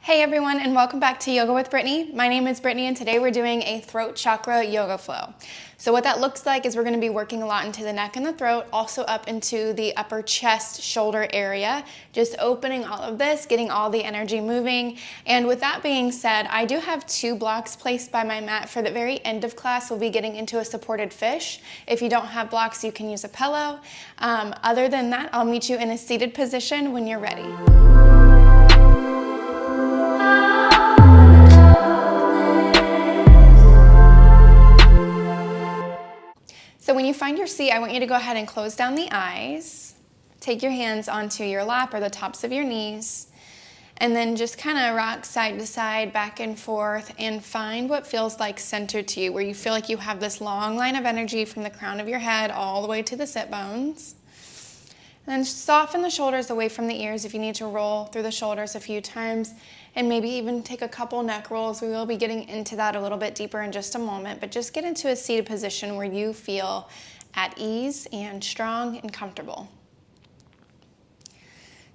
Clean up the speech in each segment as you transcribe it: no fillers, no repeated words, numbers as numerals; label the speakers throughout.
Speaker 1: Hey everyone, and welcome back to Yoga with Brittany. My name is Brittany, and today we're doing a throat chakra yoga flow. So what that looks like is we're going to be working a lot into the neck and the throat, also up into the upper chest, shoulder area, just opening all of this, getting all the energy moving. And with that being said, I do have 2 blocks placed by my mat. For the very end of class, we'll be getting into a supported fish. If you don't have blocks, you can use a pillow. Other than that, I'll meet you in a seated position when you're ready. So when you find your seat, I want you to go ahead and close down the eyes. Take your hands onto your lap or the tops of your knees, and then just kind of rock side to side, back and forth, and find what feels like centered to you, where you feel like you have this long line of energy from the crown of your head all the way to the sit bones. And then soften the shoulders away from the ears if you need to roll through the shoulders a few times, and maybe even take a couple neck rolls. We will be getting into that a little bit deeper in just a moment, but just get into a seated position where you feel at ease and strong and comfortable.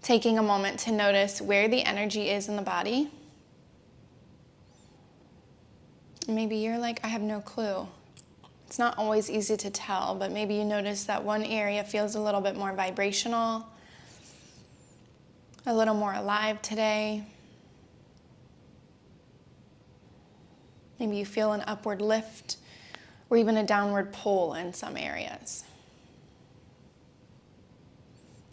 Speaker 1: Taking a moment to notice where the energy is in the body. Maybe you're like, I have no clue. It's not always easy to tell, but maybe you notice that one area feels a little bit more vibrational, a little more alive today. Maybe you feel an upward lift or even a downward pull in some areas.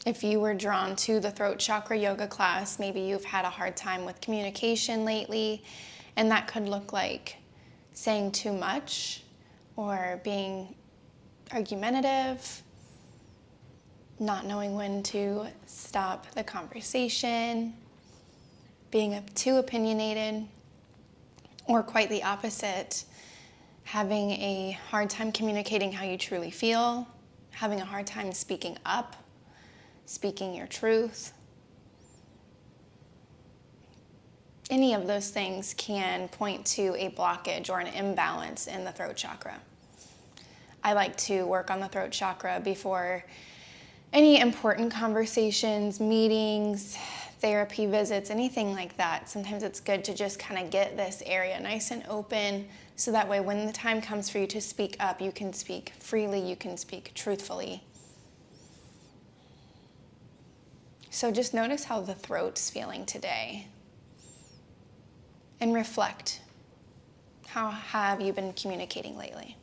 Speaker 1: If you were drawn to the throat chakra yoga class, maybe you've had a hard time with communication lately, and that could look like saying too much or being argumentative, not knowing when to stop the conversation, being too opinionated, or quite the opposite, having a hard time communicating how you truly feel, having a hard time speaking up, speaking your truth. Any of those things can point to a blockage or an imbalance in the throat chakra. I like to work on the throat chakra before any important conversations, meetings, therapy visits, anything like that. Sometimes it's good to just kind of get this area nice and open, so that way when the time comes for you to speak up, you can speak freely, you can speak truthfully. So just notice how the throat's feeling today. And reflect. How have you been communicating lately?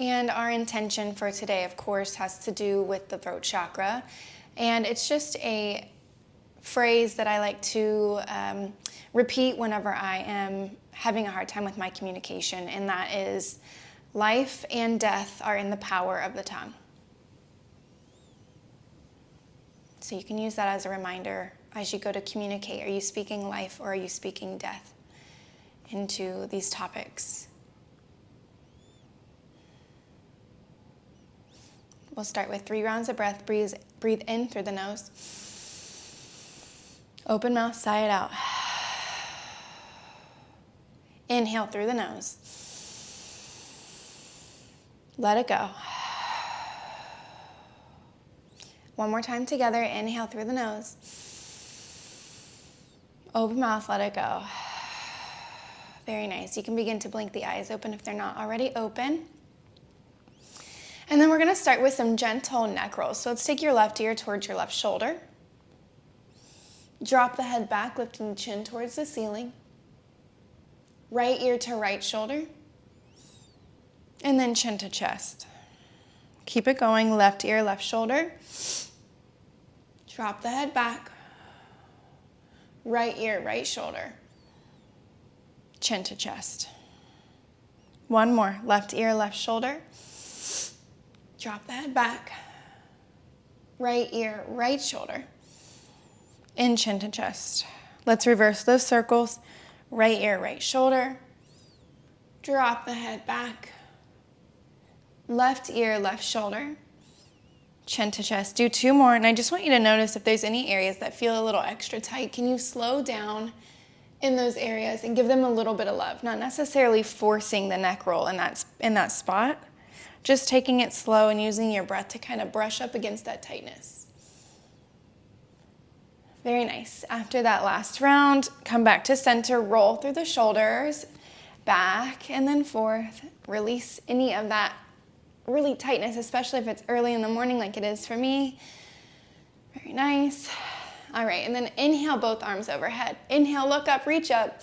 Speaker 1: And our intention for today, of course, has to do with the throat chakra. And it's just a phrase that I like to repeat whenever I am having a hard time with my communication. And that is, life and death are in the power of the tongue. So you can use that as a reminder as you go to communicate. Are you speaking life or are you speaking death into these topics? We'll start with 3 rounds of breath. Breathe in through the nose. Open mouth, sigh it out. Inhale through the nose. Let it go. One more time together. Inhale through the nose. Open mouth, let it go. Very nice. You can begin to blink the eyes open if they're not already open. And then we're going to start with some gentle neck rolls. So let's take your left ear towards your left shoulder. Drop the head back, lifting the chin towards the ceiling. Right ear to right shoulder. And then chin to chest. Keep it going. Left ear, left shoulder. Drop the head back. Right ear, right shoulder. Chin to chest. One more. Left ear, left shoulder. Drop the head back. Right ear, right shoulder. In chin to chest. Let's reverse those circles. Right ear, right shoulder. Drop the head back. Left ear, left shoulder. Chin to chest. Do 2 more, and I just want you to notice if there's any areas that feel a little extra tight. Can you slow down in those areas and give them a little bit of love? Not necessarily forcing the neck roll in that spot, Just taking it slow and using your breath to kind of brush up against that tightness. Very nice. After that last round, come back to center, roll through the shoulders, back and then forth. Release any of that really tightness, especially if it's early in the morning like it is for me. Very nice. All right, and then inhale both arms overhead. Inhale, look up, reach up.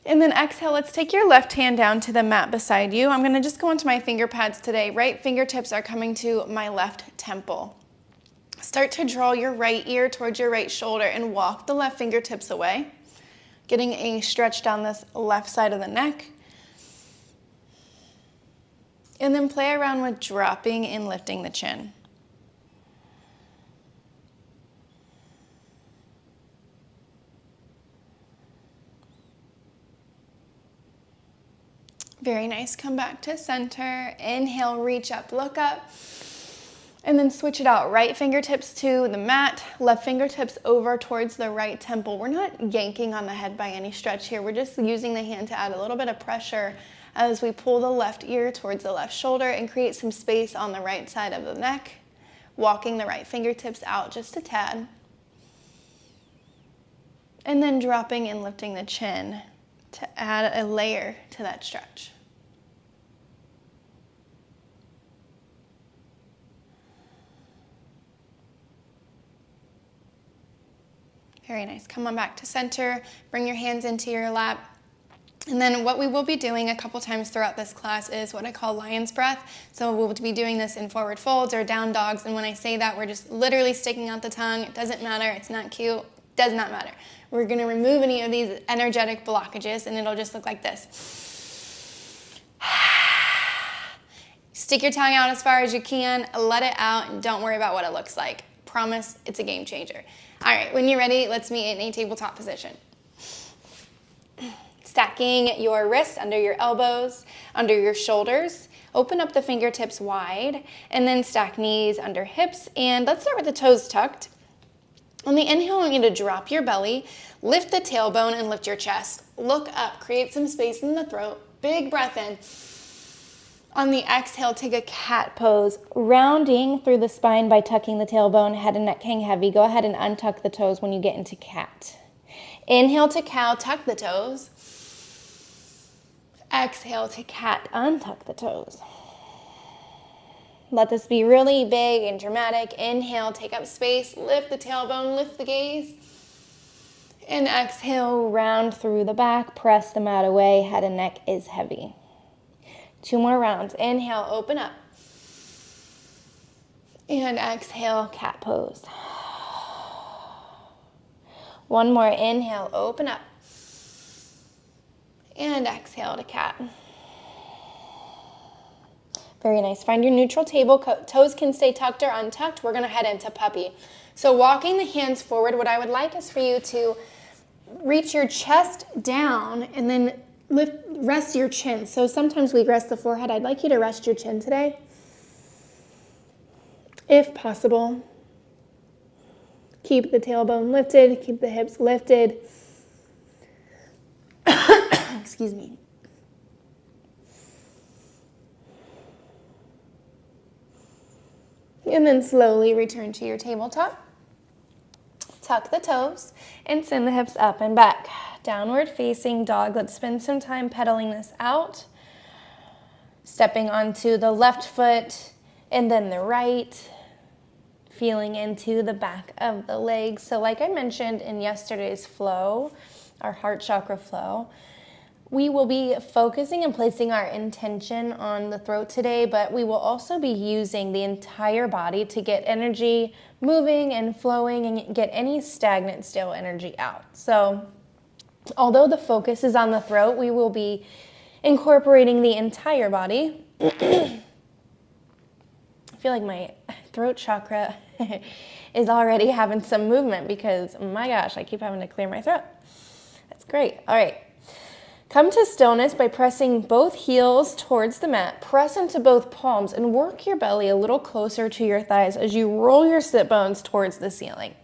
Speaker 1: And then exhale, let's take your left hand down to the mat beside you. I'm gonna just go onto my finger pads today. Right fingertips are coming to my left temple. Start to draw your right ear towards your right shoulder and walk the left fingertips away, getting a stretch down this left side of the neck. And then play around with dropping and lifting the chin. Very nice. Come back to center. Inhale, reach up, look up. And then switch it out. Right fingertips to the mat, left fingertips over towards the right temple. We're not yanking on the head by any stretch here. We're just using the hand to add a little bit of pressure as we pull the left ear towards the left shoulder and create some space on the right side of the neck, walking the right fingertips out just a tad. And then dropping and lifting the chin to add a layer to that stretch. Very nice. Come on back to center. Bring your hands into your lap. And then what we will be doing a couple times throughout this class is what I call lion's breath. So we'll be doing this in forward folds or down dogs. And when I say that, we're just literally sticking out the tongue. It doesn't matter. It's not cute. Does not matter. We're going to remove any of these energetic blockages, and it'll just look like this. Stick your tongue out as far as you can. Let it out, and don't worry about what it looks like. Promise, it's a game changer. All right, when you're ready, let's meet in a tabletop position. Stacking your wrists under your elbows, under your shoulders. Open up the fingertips wide, and then stack knees under hips. And let's start with the toes tucked. On the inhale, I want you to drop your belly, lift the tailbone, and lift your chest. Look up, create some space in the throat. Big breath in. On the exhale, take a cat pose, rounding through the spine by tucking the tailbone, head and neck hang heavy. Go ahead and untuck the toes when you get into cat. Inhale to cow, tuck the toes. Exhale to cat, untuck the toes. Let this be really big and dramatic. Inhale, take up space, lift the tailbone, lift the gaze. And exhale, round through the back, press the mat away, head and neck is heavy. 2 more rounds. Inhale, open up. And exhale, cat pose. 1 more. Inhale, open up. And exhale to cat. Very nice. Find your neutral table. Toes can stay tucked or untucked. We're going to head into puppy. So walking the hands forward, what I would like is for you to reach your chest down and then rest your chin. So sometimes we rest the forehead. I'd like you to rest your chin today, if possible. Keep the tailbone lifted. Keep the hips lifted. Excuse me. And then slowly return to your tabletop. Tuck the toes and send the hips up and back. Downward facing dog. Let's spend some time pedaling this out. Stepping onto the left foot and then the right. Feeling into the back of the legs. So like I mentioned in yesterday's flow, our heart chakra flow, we will be focusing and placing our intention on the throat today, but we will also be using the entire body to get energy moving and flowing and get any stagnant, stale energy out. So although the focus is on the throat, we will be incorporating the entire body. I feel like my throat chakra is already having some movement because, my gosh, I keep having to clear my throat. That's great. All right. Come to stillness by pressing both heels towards the mat. Press into both palms and work your belly a little closer to your thighs as you roll your sit bones towards the ceiling.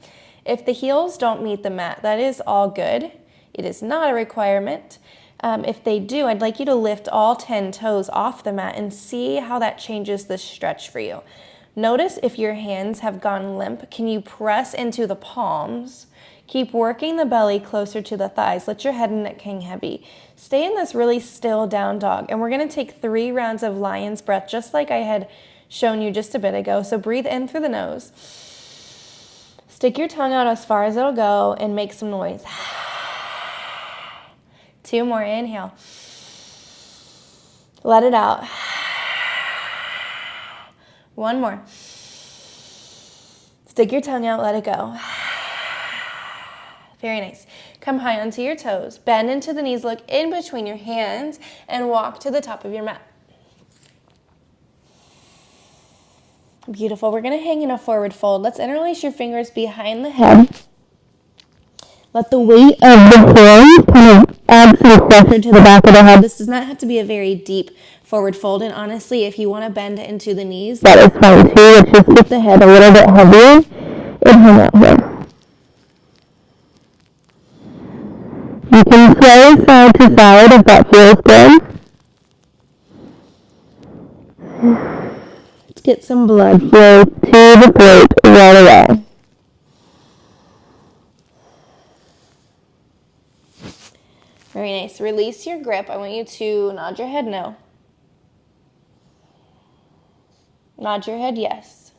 Speaker 1: If the heels don't meet the mat, that is all good. It is not a requirement.
Speaker 2: If they do, I'd like you to lift all 10 toes off the mat and see how that changes the stretch for you. Notice if your hands have gone limp, can you press into the palms? Keep working the belly closer to the thighs. Let your head and neck hang heavy. Stay in this really still down dog. And we're going to take 3 rounds of lion's breath, just like I had shown you just a bit ago. So breathe in through the nose. Stick your tongue out as far as it'll go and make some noise. 2 more. Inhale. Let it out. 1 more. Stick your tongue out, let it go. Very nice. Come high onto your toes. Bend into the knees, look in between your hands, and walk to the top of your mat. Beautiful. We're going to hang in a forward fold. Let's interlace your fingers behind the head. Let the weight of the hands kind of add some pressure to the back of the head. This does not have to be a very deep forward fold, and honestly, if you want to bend into the knees, that is fine too. Let's just keep the head a little bit heavier and hang out here. You can sway side to side if that feels good. Let's get some blood flow to the throat right away. Very nice. Release your grip. I want you to nod your head no. Nod your head yes.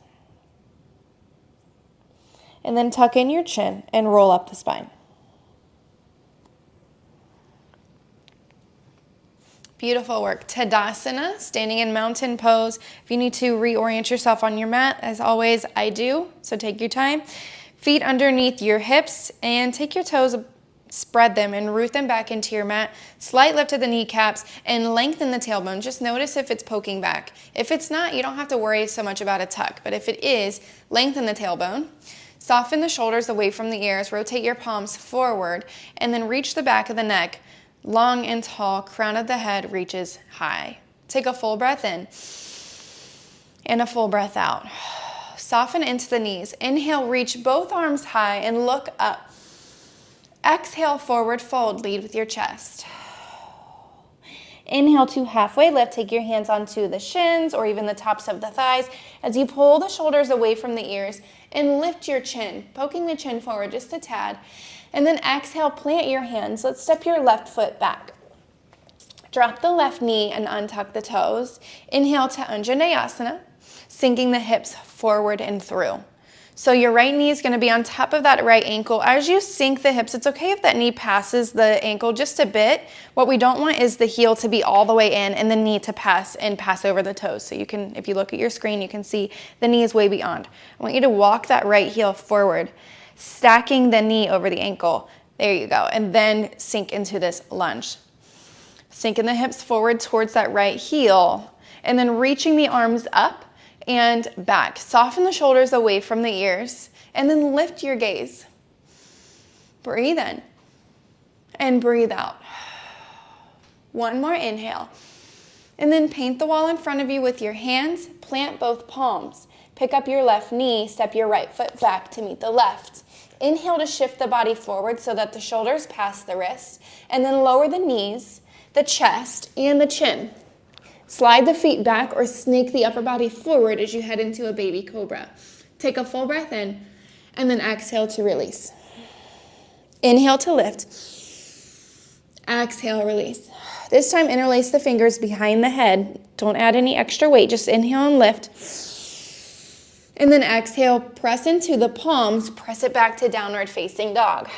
Speaker 2: And then tuck in your chin and roll up the spine. Beautiful work. Tadasana, standing in mountain pose. If you need to reorient yourself on your mat, as always, I do. So take your time. Feet underneath your hips and take your toes, spread them and root them back into your mat. Slight lift of the kneecaps and lengthen the tailbone. Just notice if it's poking back. If it's not, you don't have to worry so much about a tuck. But if it is, lengthen the tailbone. Soften the shoulders away from the ears. Rotate your palms forward and then reach the back of the neck. Long and tall, crown of the head reaches high. Take a full breath in and a full breath out. Soften into the knees. Inhale, reach both arms high and look up. Exhale, forward fold, lead with your chest. Inhale to halfway lift. Take your hands onto the shins or even the tops of the thighs as you pull the shoulders away from the ears and lift your chin, poking the chin forward just a tad. And then exhale, plant your hands. Let's step your left foot back. Drop the left knee and untuck the toes. Inhale to Anjaneyasana, sinking the hips forward and through. So your right knee is going to be on top of that right ankle. As you sink the hips, it's okay if that knee passes the ankle just a bit. What we don't want is the heel to be all the way in and the knee to pass over the toes. So you can, if you look at your screen, you can see the knee is way beyond. I want you to walk that right heel forward, stacking the knee over the ankle. There you go. And then sink into this lunge. Sinking the hips forward towards that right heel and then reaching the arms up and back. Soften the shoulders away from the ears and then lift your gaze. Breathe in and breathe out. 1 more inhale. And then paint the wall in front of you with your hands. Plant both palms. Pick up your left knee. Step your right foot back to meet the left. Inhale to shift the body forward so that the shoulders pass the wrists. And then lower the knees, the chest, and the chin. Slide the feet back or snake the upper body forward as you head into a baby cobra. Take a full breath in and then exhale to release. Inhale to lift. Exhale, release. This time interlace the fingers behind the head. Don't add any extra weight, just inhale and lift. And then exhale, press into the palms, press it back to downward facing dog.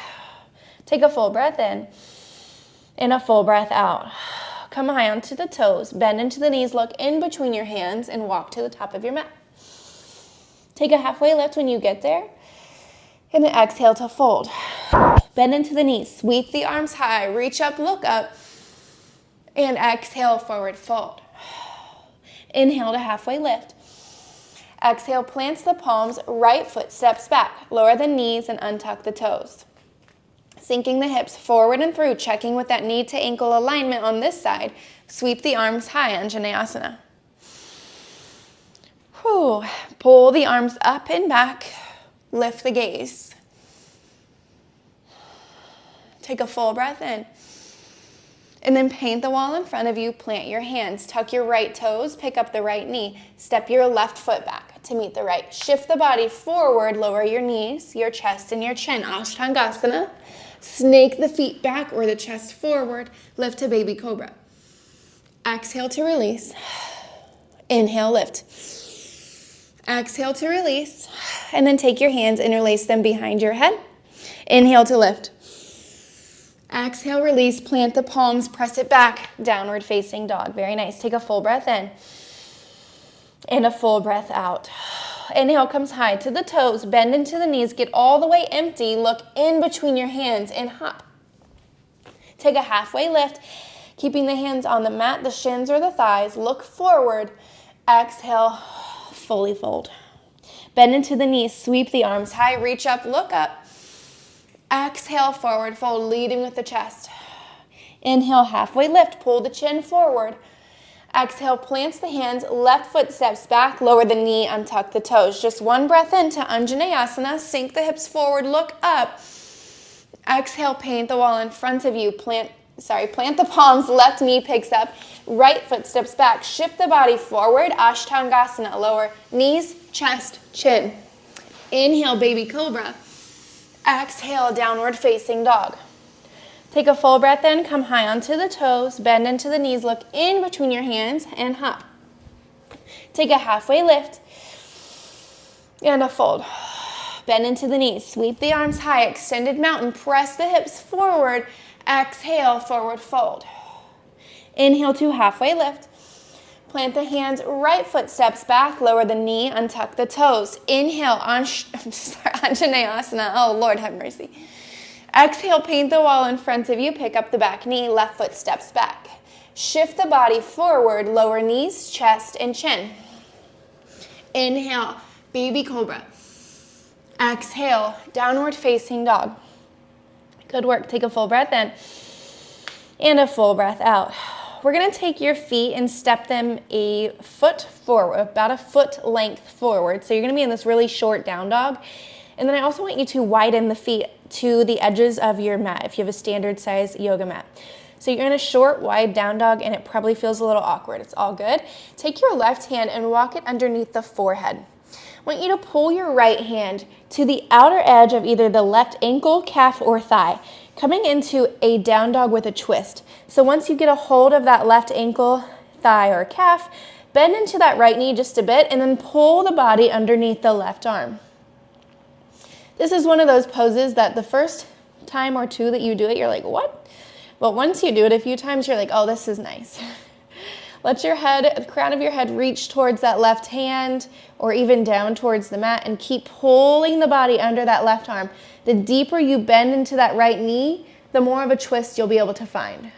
Speaker 2: Take a full breath in and a full breath out. Come high onto the toes, bend into the knees, look in between your hands and walk to the top of your mat. Take a halfway lift when you get there and then exhale to fold. Bend into the knees, sweep the arms high, reach up, look up, and exhale, forward fold. Inhale to halfway lift. Exhale, plants the palms, right foot steps back. Lower the knees and untuck the toes. Sinking the hips forward and through, checking with that knee to ankle alignment on this side. Sweep the arms high, Anjaneyasana. Whew. Pull the arms up and back. Lift the gaze. Take a full breath in. And then paint the wall in front of you, plant your hands, tuck your right toes, pick up the right knee, step your left foot back to meet the right. Shift the body forward, lower your knees, your chest, and your chin. Ashtangasana. Snake the feet back or the chest forward, lift to baby cobra. Exhale to release. Inhale, lift. Exhale to release. And then take your hands, interlace them behind your head. Inhale to lift. Exhale, release, plant the palms, press it back, downward facing dog. Very nice. Take a full breath in and a full breath out. Inhale comes high to the toes, bend into the knees, get all the way empty, look in between your hands and hop. Take a halfway lift, keeping the hands on the mat, the shins or the thighs, look forward, exhale, fully fold. Bend into the knees, sweep the arms high, reach up, look up. Exhale, forward fold, leading with the chest. Inhale, halfway lift, pull the chin forward. Exhale, plants the hands, left foot steps back, lower the knee, untuck the toes. Just one breath into Anjaneyasana, sink the hips forward, look up. Exhale, paint the wall in front of you, plant the palms, left knee picks up, right foot steps back, shift the body forward, Ashtangasana, lower knees, chest, chin. Inhale, baby cobra. Exhale, downward facing dog. Take a full breath in, come high onto the toes, bend into the knees, look in between your hands and hop. Take a halfway lift and a fold. Bend into the knees, sweep the arms high, extended mountain, press the hips forward, exhale, forward fold. Inhale to halfway lift. Plant the hands, right foot steps back, lower the knee, untuck the toes. Inhale, Anjaneyasana. Oh, Lord have mercy. Exhale, paint the wall in front of you, pick up the back knee, left foot steps back. Shift the body forward, lower knees, chest, and chin. Inhale, baby cobra. Exhale, downward facing dog. Good work. Take a full breath in and a full breath out. We're going to take your feet and step them a foot forward, about a foot length forward. So you're going to be in this really short down dog. And then I also want you to widen the feet to the edges of your mat if you have a standard size yoga mat. So you're in a short, wide down dog and it probably feels a little awkward. It's all good. Take your left hand and walk it underneath the forehead. I want you to pull your right hand to the outer edge of either the left ankle, calf, or thigh, coming into a down dog with a twist. So once you get a hold of that left ankle, thigh, or calf, bend into that right knee just a bit and then pull the body underneath the left arm. This is one of those poses that the first time or two that you do it, you're like, what? But once you do it a few times, you're like, oh, this is nice. Let your head, the crown of your head reach towards that left hand or even down towards the mat and keep pulling the body under that left arm. The deeper you bend into that right knee, the more of a twist you'll be able to find.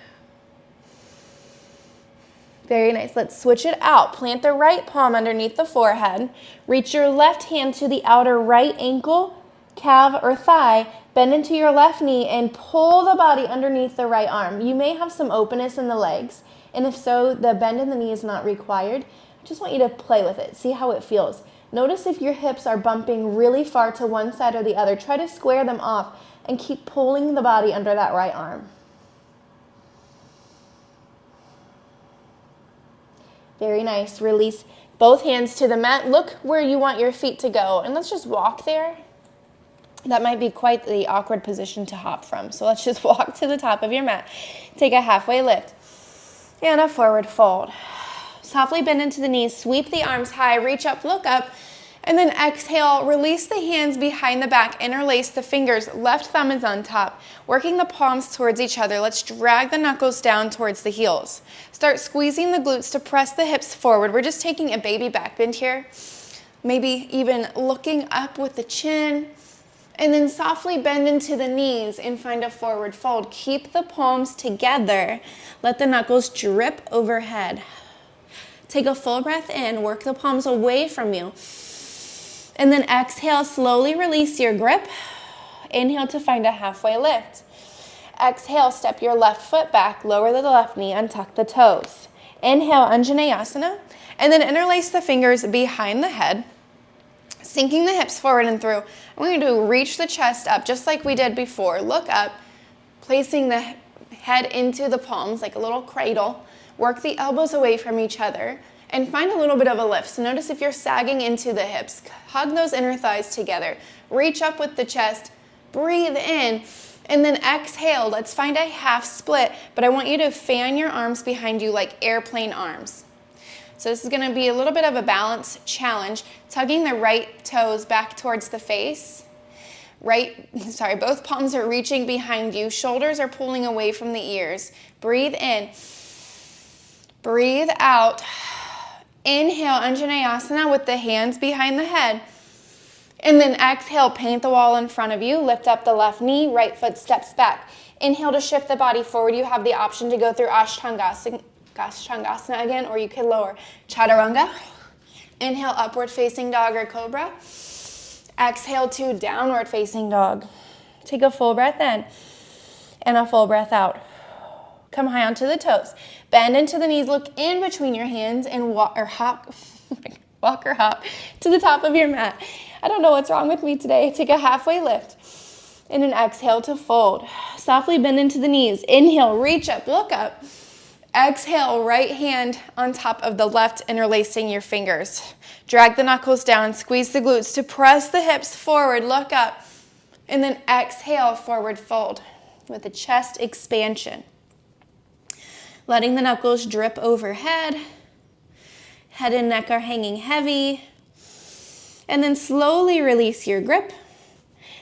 Speaker 2: Very nice. Let's switch it out. Plant the right palm underneath the forehead. Reach your left hand to the outer right ankle, calf, or thigh. Bend into your left knee and pull the body underneath the right arm. You may have some openness in the legs, and if so, the bend in the knee is not required. I just want you to play with it. See how it feels. Notice if your hips are bumping really far to one side or the other. Try to square them off and keep pulling the body under that right arm. Very nice. Release both hands to the mat. Look where you want your feet to go, and let's just walk there. That might be quite the awkward position to hop from. So let's just walk to the top of your mat. Take a halfway lift and a forward fold. Softly bend into the knees, sweep the arms high, reach up, look up, and then exhale, release the hands behind the back, interlace the fingers, left thumb is on top, working the palms towards each other. Let's drag the knuckles down towards the heels. Start squeezing the glutes to press the hips forward. We're just taking a baby back bend here, maybe even looking up with the chin. And then softly bend into the knees and find a forward fold. Keep the palms together. Let the knuckles drip overhead. Take a full breath in. Work the palms away from you. And then exhale, slowly release your grip. Inhale to find a halfway lift. Exhale, step your left foot back, lower the left knee, untuck the toes. Inhale, Anjaneyasana. And then interlace the fingers behind the head. Sinking the hips forward and through. I'm going to reach the chest up just like we did before. Look up, placing the head into the palms like a little cradle. Work the elbows away from each other and find a little bit of a lift. So notice if you're sagging into the hips, hug those inner thighs together. Reach up with the chest, breathe in, and then exhale. Let's find a half split, but I want you to fan your arms behind you like airplane arms. So this is gonna be a little bit of a balance challenge, tugging the right toes back towards the face. Both palms are reaching behind you. Shoulders are pulling away from the ears. Breathe in. Breathe out. Inhale, Anjaneyasana with the hands behind the head. And then exhale, paint the wall in front of you. Lift up the left knee, right foot steps back. Inhale to shift the body forward. You have the option to go through Ashtangasana again, or you could lower Chaturanga. Inhale, upward facing dog or cobra. Exhale to downward facing dog. Take a full breath in and a full breath out. Come high onto the toes. Bend into the knees, look in between your hands and walk or hop to the top of your mat. I don't know what's wrong with me today. Take a halfway lift and an exhale to fold. Softly bend into the knees. Inhale, reach up, look up. Exhale, right hand on top of the left, interlacing your fingers. Drag the knuckles down, squeeze the glutes to press the hips forward, look up. And then exhale, forward fold with a chest expansion. Letting the knuckles drip overhead. Head and neck are hanging heavy. And then slowly release your grip.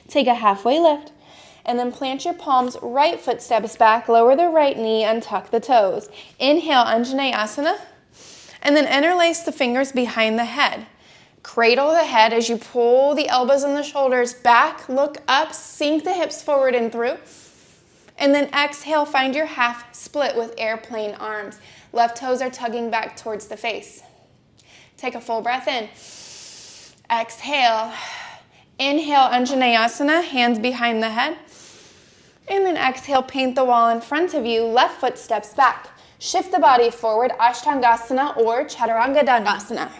Speaker 2: Take a halfway lift. And then plant your palms, right foot steps back, lower the right knee, untuck the toes. Inhale, Anjaneyasana. And then interlace the fingers behind the head. Cradle the head as you pull the elbows and the shoulders back, look up, sink the hips forward and through. And then exhale, find your half split with airplane arms. Left toes are tugging back towards the face. Take a full breath in. Exhale. Inhale, Anjaneyasana, hands behind the head. And then exhale, paint the wall in front of you. Left foot steps back. Shift the body forward, Ashtangasana or Chaturanga Dandasana.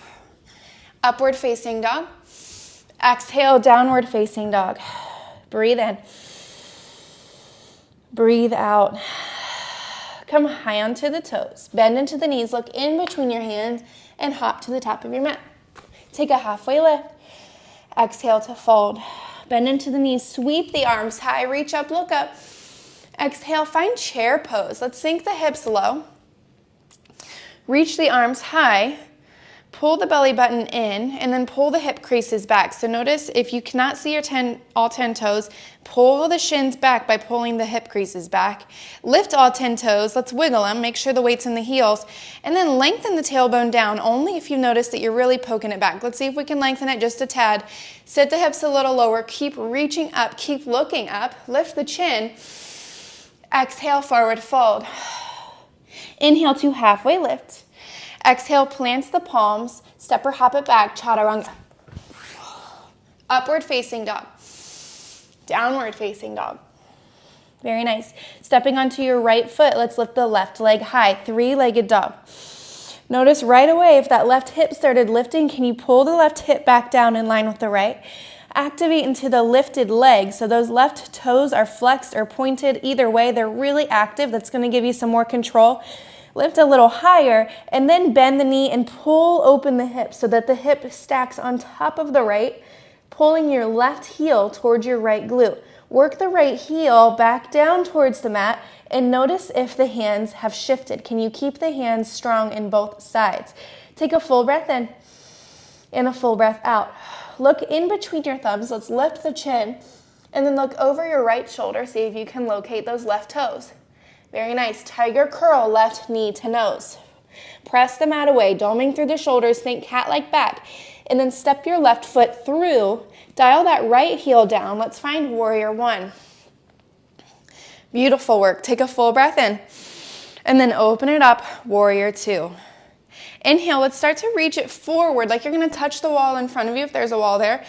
Speaker 2: Upward facing dog. Exhale, downward facing dog. Breathe in. Breathe out. Come high onto the toes. Bend into the knees, look in between your hands, and hop to the top of your mat. Take a halfway lift. Exhale to fold. Bend into the knees, sweep the arms high, reach up, look up. Exhale, find chair pose. Let's sink the hips low. Reach the arms high. Pull the belly button in and then pull the hip creases back. So notice if you cannot see your all 10 toes, pull the shins back by pulling the hip creases back. Lift all 10 toes. Let's wiggle them. Make sure the weight's in the heels. And then lengthen the tailbone down only if you notice that you're really poking it back. Let's see if we can lengthen it just a tad. Sit the hips a little lower. Keep reaching up. Keep looking up. Lift the chin. Exhale, forward fold. Inhale to halfway lift. Exhale, plants the palms, step or hop it back, Chaturanga. Upward facing dog. Downward facing dog. Very nice. Stepping onto your right foot, let's lift the left leg high, three-legged dog. Notice right away if that left hip started lifting, can you pull the left hip back down in line with the right? Activate into the lifted leg, so those left toes are flexed or pointed. Either way, they're really active. That's going to give you some more control. Lift a little higher and then bend the knee and pull open the hip so that the hip stacks on top of the right, pulling your left heel towards your right glute. Work the right heel back down towards the mat and notice if the hands have shifted. Can you keep the hands strong in both sides? Take a full breath in and a full breath out. Look in between your thumbs. Let's lift the chin and then look over your right shoulder. See if you can locate those left toes. Very nice. Tiger curl, left knee to nose. Press the mat away, doming through the shoulders, think cat-like back. And then step your left foot through. Dial that right heel down. Let's find warrior one. Beautiful work. Take a full breath in. And then open it up, warrior two. Inhale, let's start to reach it forward like you're going to touch the wall in front of you if there's a wall there.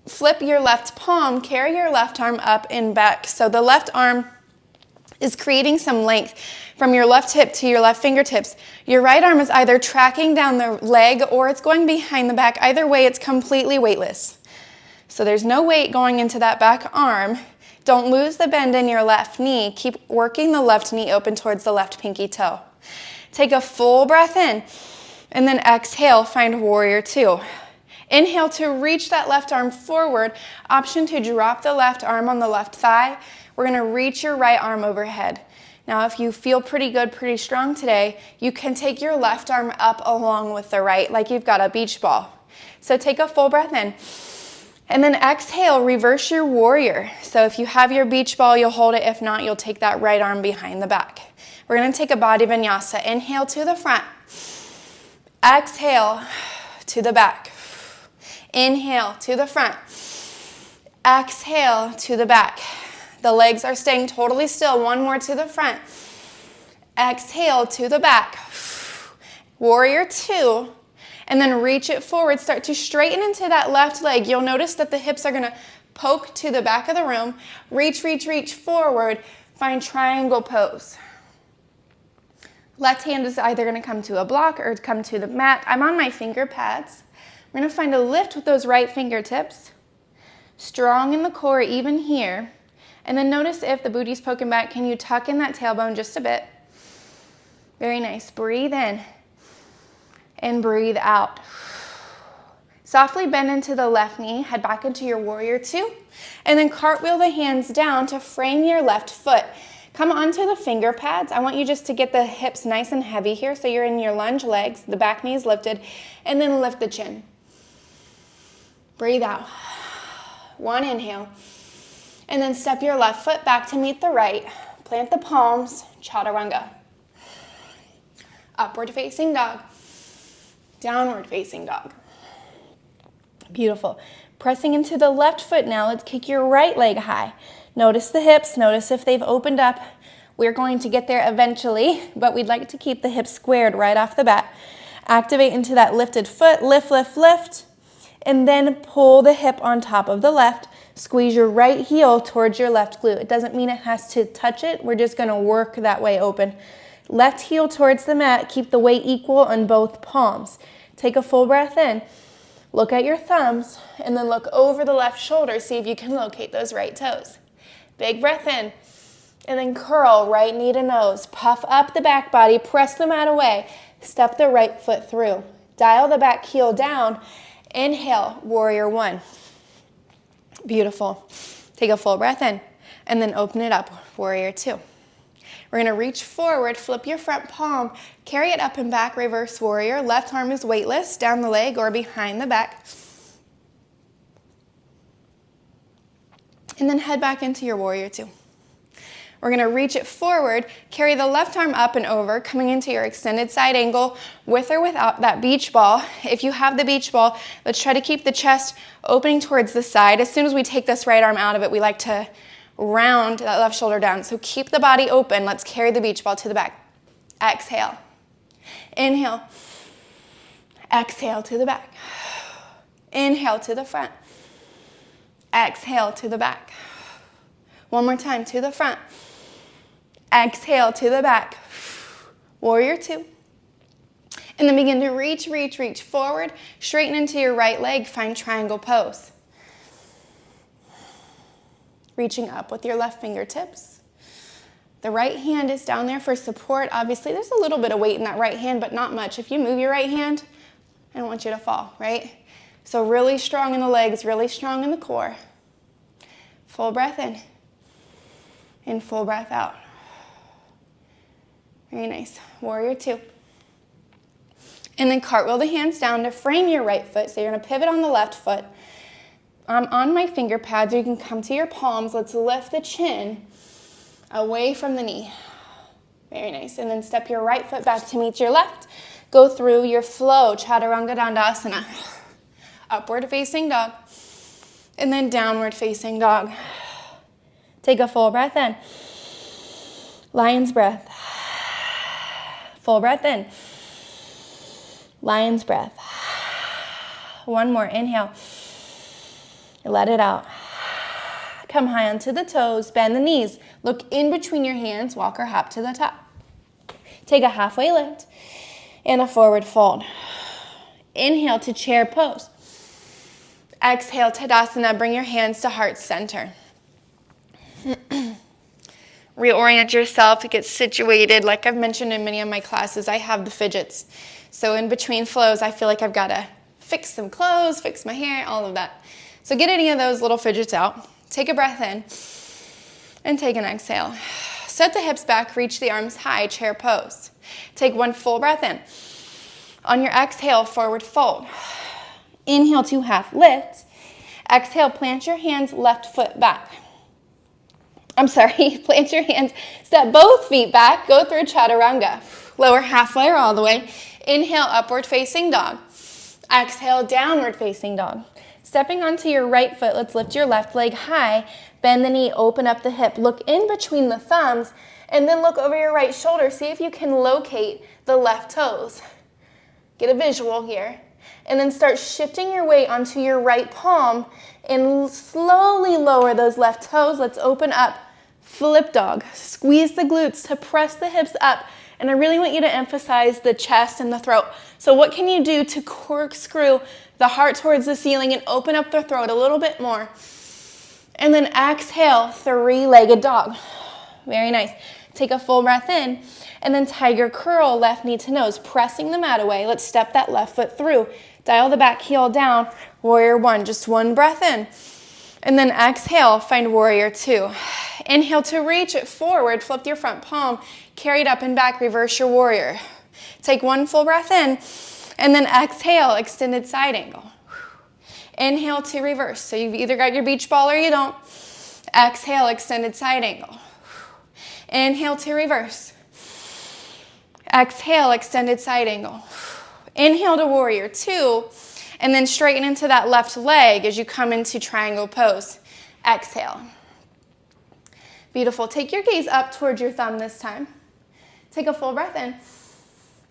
Speaker 2: Flip your left palm, carry your left arm up and back. So the left arm is creating some length from your left hip to your left fingertips. Your right arm is either tracking down the leg or it's going behind the back. Either way, it's completely weightless. So there's no weight going into that back arm.
Speaker 1: Don't lose the bend in your left knee. Keep working the left knee open towards the left pinky toe. Take a full breath in, and then exhale, find warrior two. Inhale to reach that left arm forward. Option to drop the left arm on the left thigh. We're gonna reach your right arm overhead. Now, if you feel pretty good, pretty strong today, you can take your left arm up along with the right, like you've got a beach ball. So take a full breath in. And then exhale, reverse your warrior. So if you have your beach ball, you'll hold it. If not, you'll take that right arm behind the back. We're gonna take a body vinyasa. Inhale to the front. Exhale to the back. Inhale to the front. Exhale to the back. The legs are staying totally still. One more to the front. Exhale to the back. Warrior two. And then reach it forward. Start to straighten into that left leg. You'll notice that the hips are going to poke to the back of the room. Reach, reach, reach forward. Find triangle pose. Left hand is either going to come to a block or come to the mat. I'm on my finger pads. We're going to find a lift with those right fingertips. Strong in the core even here. And then notice if the booty's poking back, can you tuck in that tailbone just a bit? Very nice. Breathe in and breathe out. Softly bend into the left knee, head back into your warrior two, and then cartwheel the hands down to frame your left foot. Come onto the finger pads. I want you just to get the hips nice and heavy here, so you're in your lunge legs, the back knee is lifted, and then lift the chin. Breathe out. One inhale. And then step your left foot back to meet the right. Plant the palms, chaturanga. Upward facing dog. Downward facing dog. Beautiful. Pressing into the left foot now, let's kick your right leg high. Notice the hips, notice if they've opened up. We're going to get there eventually, but we'd like to keep the hips squared right off the bat. Activate into that lifted foot, lift, lift, lift, and then pull the hip on top of the left. Squeeze your right heel towards your left glute. It doesn't mean it has to touch it. We're just going to work that way open. Left heel towards the mat. Keep the weight equal on both palms. Take a full breath in. Look at your thumbs and then look over the left shoulder. See if you can locate those right toes. Big breath in and then curl right knee to nose. Puff up the back body. Press the mat away. Step the right foot through. Dial the back heel down. Inhale, warrior one. Beautiful. Take a full breath in and then open it up, warrior two. We're going to reach forward, flip your front palm, carry it up and back, reverse warrior. Left arm is weightless, down the leg or behind the back. And then head back into your warrior two. We're going to reach it forward, carry the left arm up and over, coming into your extended side angle with or without that beach ball. If you have the beach ball, let's try to keep the chest opening towards the side. As soon as we take this right arm out of it, we like to round that left shoulder down. So keep the body open. Let's carry the beach ball to the back. Exhale. Inhale. Exhale to the back. Inhale to the front. Exhale to the back. One more time to the front. Exhale to the back. Warrior two. And then begin to reach, reach, reach forward. Straighten into your right leg. Find triangle pose. Reaching up with your left fingertips. The right hand is down there for support. Obviously, there's a little bit of weight in that right hand, but not much. If you move your right hand, I don't want you to fall, right? So really strong in the legs, really strong in the core. Full breath in. And full breath out. Very nice. Warrior two. And then cartwheel the hands down to frame your right foot. So you're going to pivot on the left foot. I'm on my finger pads, or you can come to your palms. Let's lift the chin away from the knee. Very nice. And then step your right foot back to meet your left. Go through your flow, chaturanga dandasana. Upward facing dog. And then downward facing dog. Take a full breath in. Lion's breath. Full breath in. Lion's breath. One more. Inhale. Let it out. Come high onto the toes. Bend the knees. Look in between your hands. Walk or hop to the top. Take a halfway lift and a forward fold. Inhale to chair pose. Exhale, Tadasana. Bring your hands to heart center. Reorient yourself to get situated. Like I've mentioned in many of my classes, I have the fidgets. So in between flows, I feel like I've got to fix some clothes, fix my hair, all of that. So get any of those little fidgets out. Take a breath in and take an exhale. Set the hips back, reach the arms high, chair pose. Take one full breath in. On your exhale, forward fold. Inhale to half lift. Exhale, plant your hands, left foot back. Plant your hands, step both feet back, go through chaturanga. Lower halfway or all the way. Inhale, upward facing dog. Exhale, downward facing dog. Stepping onto your right foot, let's lift your left leg high, bend the knee, open up the hip, look in between the thumbs, and then look over your right shoulder. See if you can locate the left toes. Get a visual here. And then start shifting your weight onto your right palm and slowly lower those left toes. Let's open up. Flip dog. Squeeze the glutes to press the hips up. And I really want you to emphasize the chest and the throat. So what can you do to corkscrew the heart towards the ceiling and open up the throat a little bit more? And then exhale, three-legged dog. Very nice. Take a full breath in. And then tiger curl, left knee to nose, pressing the mat away. Let's step that left foot through. Dial the back heel down. Warrior one, just one breath in. And then exhale, find warrior two. Inhale to reach it forward, flip your front palm, carry it up and back, reverse your warrior. Take one full breath in, and then exhale, extended side angle. Inhale to reverse. So you've either got your beach ball or you don't. Exhale, extended side angle. Inhale to reverse. Exhale, extended side angle. Inhale to warrior two, and then straighten into that left leg as you come into triangle pose. Exhale. Beautiful. Take your gaze up towards your thumb this time. Take a full breath in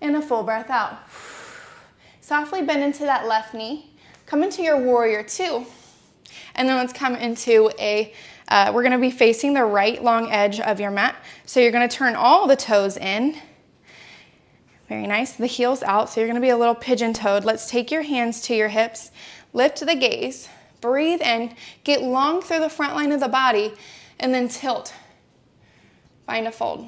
Speaker 1: and a full breath out. Softly bend into that left knee. Come into your warrior two. And then let's come into we're going to be facing the right long edge of your mat. So you're going to turn all the toes in. Very nice. The heels out, so you're going to be a little pigeon-toed. Let's take your hands to your hips. Lift the gaze. Breathe in. Get long through the front line of the body, and then tilt. Find a fold.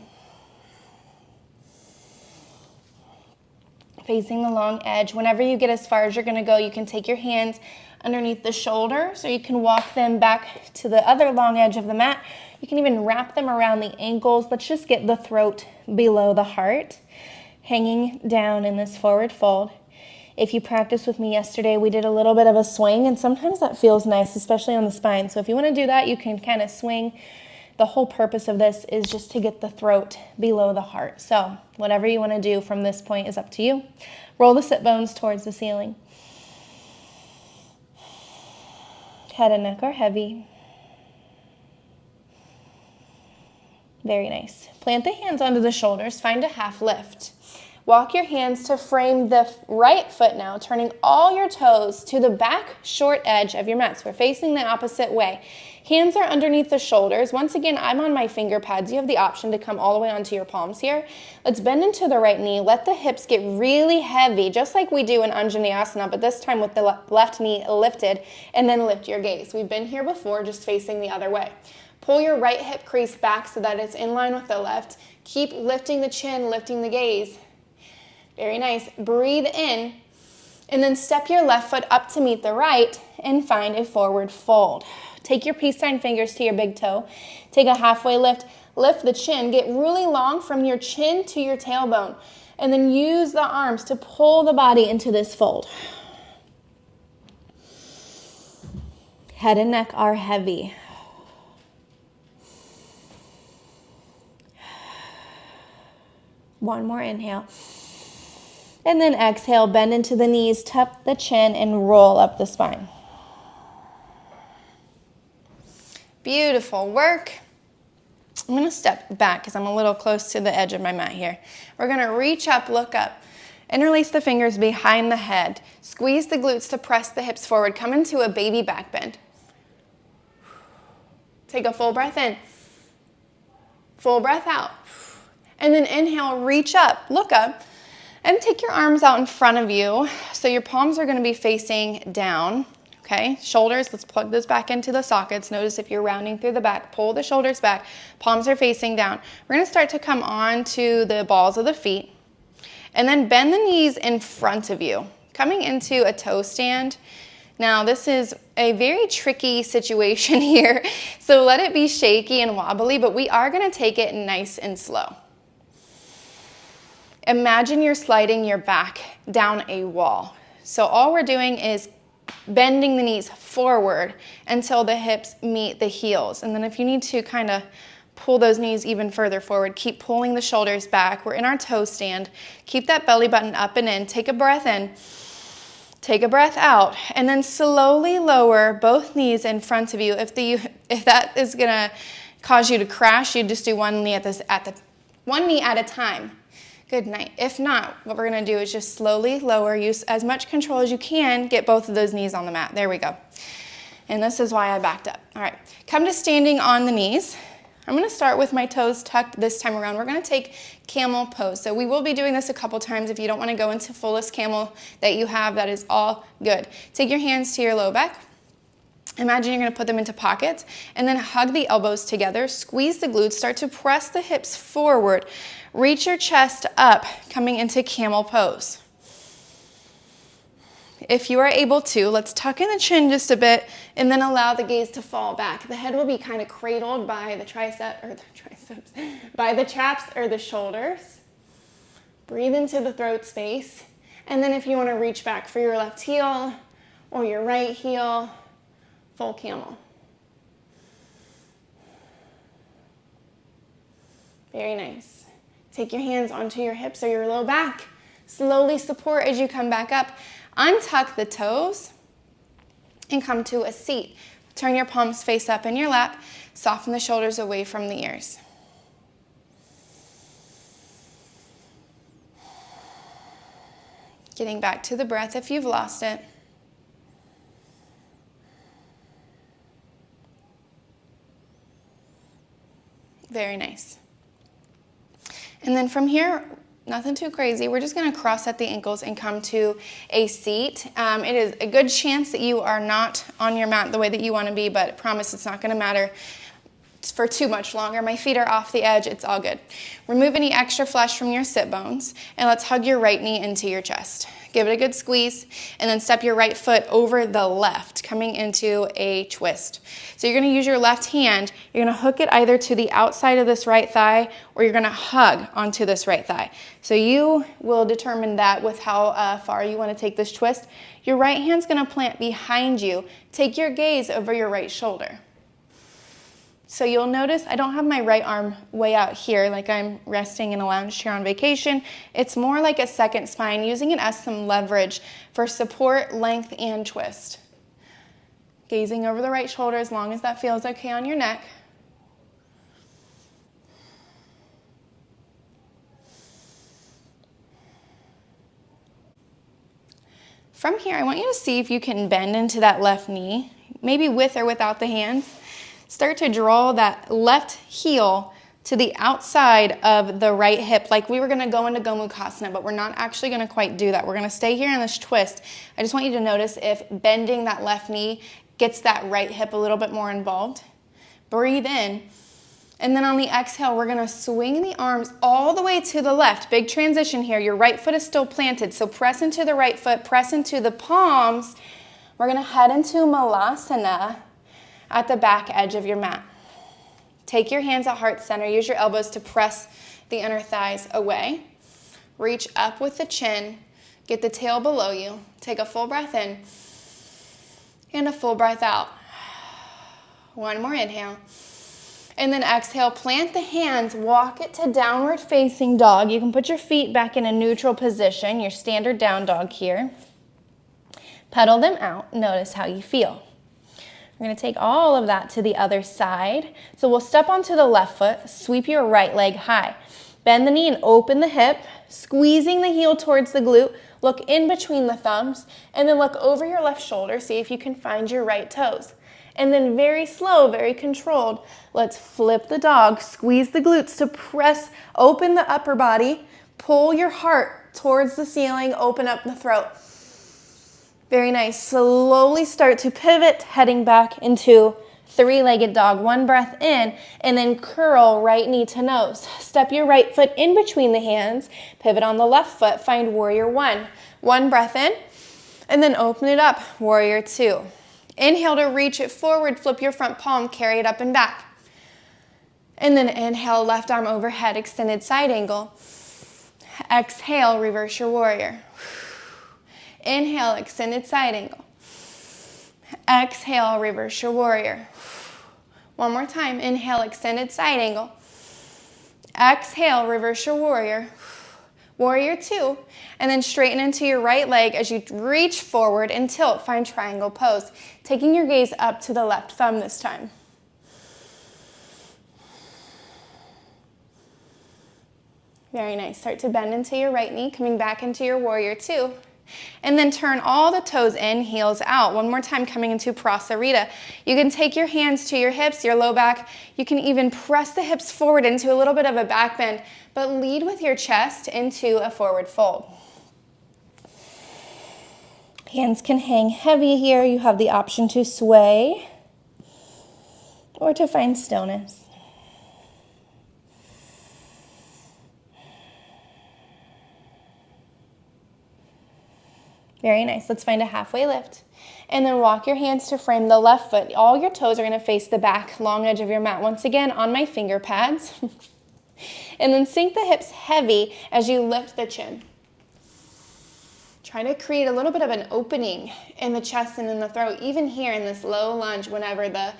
Speaker 1: Facing the long edge. Whenever you get as far as you're going to go, you can take your hands underneath the shoulders, or you can walk them back to the other long edge of the mat. You can even wrap them around the ankles. Let's just get the throat below the heart. Hanging down in this forward fold. If you practiced with me yesterday, we did a little bit of a swing, and sometimes that feels nice, especially on the spine. So if you want to do that, you can kind of swing. The whole purpose of this is just to get the throat below the heart. So whatever you want to do from this point is up to you. Roll the sit bones towards the ceiling. Head and neck are heavy. Very nice. Plant the hands onto the shoulders. Find a half lift. Walk your hands to frame the right foot now, turning all your toes to the back short edge of your mat. So we're facing the opposite way. Hands are underneath the shoulders. Once again, I'm on my finger pads. You have the option to come all the way onto your palms here. Let's bend into the right knee. Let the hips get really heavy, just like we do in Anjaneyasana, but this time with the left knee lifted, and then lift your gaze. We've been here before, just facing the other way. Pull your right hip crease back so that it's in line with the left. Keep lifting the chin, lifting the gaze. Very nice. Breathe in, and then step your left foot up to meet the right and find a forward fold. Take your peace sign fingers to your big toe. Take a halfway lift. Lift the chin. Get really long from your chin to your tailbone, and then use the arms to pull the body into this fold. Head and neck are heavy. One more inhale. And then exhale, bend into the knees, tuck the chin, and roll up the spine. Beautiful work. I'm going to step back because I'm a little close to the edge of my mat here. We're going to reach up, look up. Interlace the fingers behind the head. Squeeze the glutes to press the hips forward. Come into a baby back bend. Take a full breath in. Full breath out. And then inhale, reach up, look up. And take your arms out in front of you. So your palms are going to be facing down. Okay, shoulders, let's plug those back into the sockets. Notice if you're rounding through the back, pull the shoulders back, palms are facing down. We're gonna start to come on to the balls of the feet, and then bend the knees in front of you, coming into a toe stand. Now, this is a very tricky situation here, so let it be shaky and wobbly, but we are gonna take it nice and slow. Imagine you're sliding your back down a wall. So all we're doing is bending the knees forward until the hips meet the heels. And then if you need to kind of pull those knees even further forward, keep pulling the shoulders back. We're in our toe stand. Keep that belly button up and in. Take a breath in. Take a breath out. And then slowly lower both knees in front of you. If that is going to cause you to crash, you just do one knee at a time. Good night. If not, what we're going to do is just slowly lower, use as much control as you can, get both of those knees on the mat. There we go. And this is why I backed up. All right, come to standing on the knees. I'm going to start with my toes tucked this time around. We're going to take camel pose. So we will be doing this a couple times. If you don't want to go into fullest camel that you have, that is all good. Take your hands to your low back. Imagine you're going to put them into pockets and then hug the elbows together, squeeze the glutes, start to press the hips forward, reach your chest up, coming into camel pose. If you are able to, let's tuck in the chin just a bit and then allow the gaze to fall back. The head will be kind of cradled by the by the traps or the shoulders. Breathe into the throat space. And then if you want to reach back for your left heel or your right heel, full camel. Very nice. Take your hands onto your hips or your low back. Slowly support as you come back up. Untuck the toes and come to a seat. Turn your palms face up in your lap. Soften the shoulders away from the ears. Getting back to the breath if you've lost it. Very nice. And then from here, nothing too crazy. We're just going to cross at the ankles and come to a seat. It is a good chance that you are not on your mat the way that you want to be, but I promise it's not going to matter for too much longer. My feet are off the edge. It's all good. Remove any extra flesh from your sit bones, and let's hug your right knee into your chest. Give it a good squeeze, and then step your right foot over the left, coming into a twist. So you're going to use your left hand. You're going to hook it either to the outside of this right thigh, or you're going to hug onto this right thigh. So you will determine that with how far you want to take this twist. Your right hand's going to plant behind you. Take your gaze over your right shoulder. So you'll notice I don't have my right arm way out here like I'm resting in a lounge chair on vacation. It's more like a second spine, using it as some leverage for support, length, and twist. Gazing over the right shoulder as long as that feels okay on your neck. From here, I want you to see if you can bend into that left knee, maybe with or without the hands. Start to draw that left heel to the outside of the right hip, like we were going to go into Gomukhasana, but we're not actually going to quite do that. We're going to stay here in this twist. I just want you to notice if bending that left knee gets that right hip a little bit more involved. Breathe in. And then on the exhale, we're going to swing the arms all the way to the left. Big transition here. Your right foot is still planted, so press into the right foot, press into the palms. We're going to head into Malasana at the back edge of your mat. Take your hands at heart center. Use your elbows to press the inner thighs away. Reach up with the chin. Get the tail below you. Take a full breath in and a full breath out. One more inhale. And then exhale, plant the hands, walk it to downward facing dog. You can put your feet back in a neutral position, your standard down dog here. Pedal them out. Notice how you feel. We're going to take all of that to the other side. So we'll step onto the left foot, sweep your right leg high. Bend the knee and open the hip, squeezing the heel towards the glute. Look in between the thumbs, and then look over your left shoulder. See if you can find your right toes. And then very slow, very controlled, let's flip the dog. Squeeze the glutes to press, open the upper body. Pull your heart towards the ceiling, open up the throat.
Speaker 2: Very nice. Slowly start to pivot, heading back into three-legged dog. One breath in, and then curl right knee to nose. Step your right foot in between the hands. Pivot on the left foot. Find warrior one. One breath in, and then open it up, warrior two. Inhale to reach it forward. Flip your front palm, carry it up and back. And then inhale, left arm overhead, extended side angle. Exhale, reverse your warrior. Inhale, extended side angle. Exhale, reverse your warrior. One more time. Inhale, extended side angle. Exhale, reverse your warrior. Warrior two. And then straighten into your right leg as you reach forward and tilt. Find triangle pose. Taking your gaze up to the left thumb this time. Very nice. Start to bend into your right knee, coming back into your warrior two. And then turn all the toes in, heels out. One more time, coming into Prasarita. You can take your hands to your hips, your low back. You can even press the hips forward into a little bit of a back bend, but lead with your chest into a forward fold. Hands can hang heavy here. You have the option to sway or to find stillness. Very nice. Let's find a halfway lift. And then walk your hands to frame the left foot. All your toes are going to face the back, long edge of your mat. Once again, on my finger pads. And then sink the hips heavy as you lift the chin. Try to create a little bit of an opening in the chest and in the throat, even here in this low lunge whenever the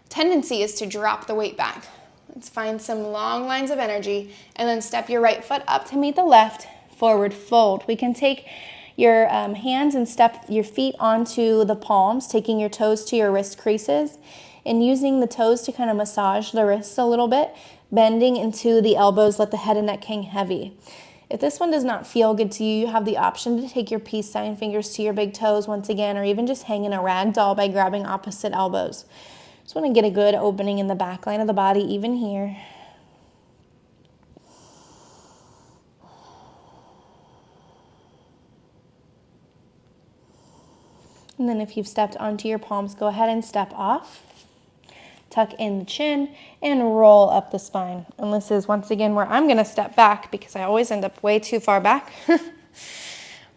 Speaker 2: tendency is to drop the weight back. Let's find some long lines of energy and then step your right foot up to meet the left, forward fold. We can take your hands and step your feet onto the palms, taking your toes to your wrist creases and using the toes to kind of massage the wrists a little bit, bending into the elbows, let the head and neck hang heavy. If this one does not feel good to you, you have the option to take your peace sign fingers to your big toes once again, or even just hang in a rag doll by grabbing opposite elbows. Just want to get a good opening in the back line of the body, even here. And then if you've stepped onto your palms, go ahead and step off. Tuck in the chin and roll up the spine. And this is once again where I'm going to step back because I always end up way too far back.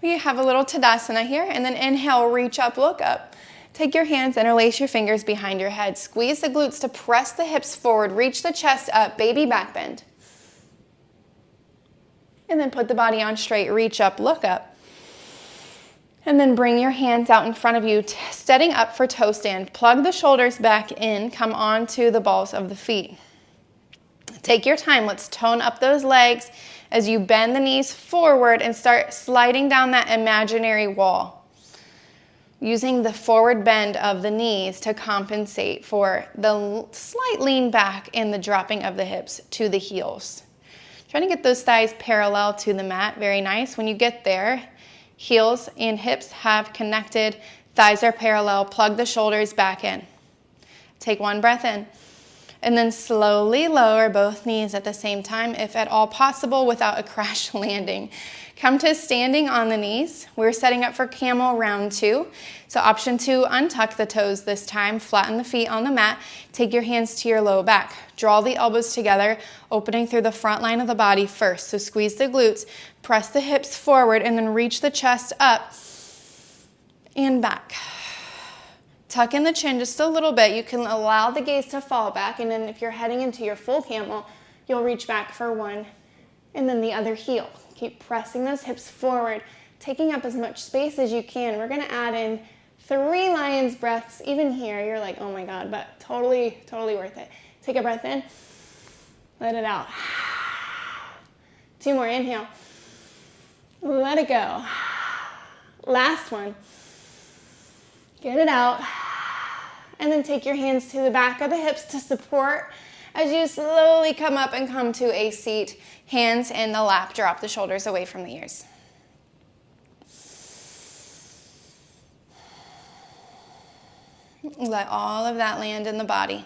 Speaker 2: We have a little Tadasana here, and then inhale, reach up, look up. Take your hands, interlace your fingers behind your head. Squeeze the glutes to press the hips forward. Reach the chest up, baby back bend. And then put the body on straight, reach up, look up. And then bring your hands out in front of you, stepping up for toe stand. Plug the shoulders back in, come onto the balls of the feet. Take your time. Let's tone up those legs as you bend the knees forward and start sliding down that imaginary wall. Using the forward bend of the knees to compensate for the slight lean back and the dropping of the hips to the heels. Trying to get those thighs parallel to the mat. Very nice. When you get there, heels and hips have connected, thighs are parallel, plug the shoulders back in. Take one breath in, and then slowly lower both knees at the same time, if at all possible, without a crash landing. Come to standing on the knees. We're setting up for camel round 2. So option 2, untuck the toes this time, flatten the feet on the mat, take your hands to your low back. Draw the elbows together, opening through the front line of the body first. So squeeze the glutes, press the hips forward, and then reach the chest up and back. Tuck in the chin just a little bit. You can allow the gaze to fall back, and then if you're heading into your full camel, you'll reach back for one and then the other heel. Keep pressing those hips forward, taking up as much space as you can. We're gonna add in 3 lion's breaths. Even here, you're like, oh my God, but totally worth it. Take a breath in, let it out. 2 more, inhale. Let it go. Last one. Get it out. And then take your hands to the back of the hips to support as you slowly come up and come to a seat. Hands in the lap, drop the shoulders away from the ears. Let all of that land in the body.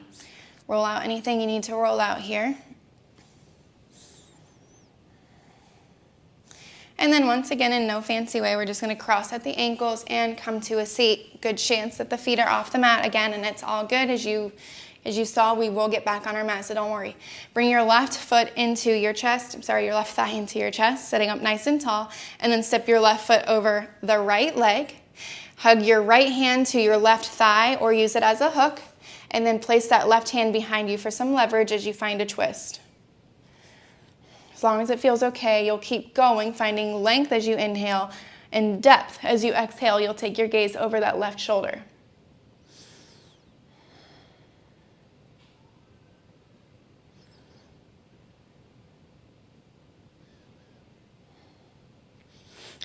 Speaker 2: Roll out anything you need to roll out here.
Speaker 1: And then once again, in no fancy way, we're just going to cross at the ankles and come to a seat. Good chance that the feet are off the mat again, and it's all good. As you saw, we will get back on our mat, so don't worry. Bring your left foot into your chest. Your left thigh into your chest, sitting up nice and tall. And then step your left foot over the right leg. Hug your right hand to your left thigh or use it as a hook. And then place that left hand behind you for some leverage as you find a twist. As long as it feels okay, you'll keep going, finding length as you inhale and depth as you exhale. You'll take your gaze over that left shoulder.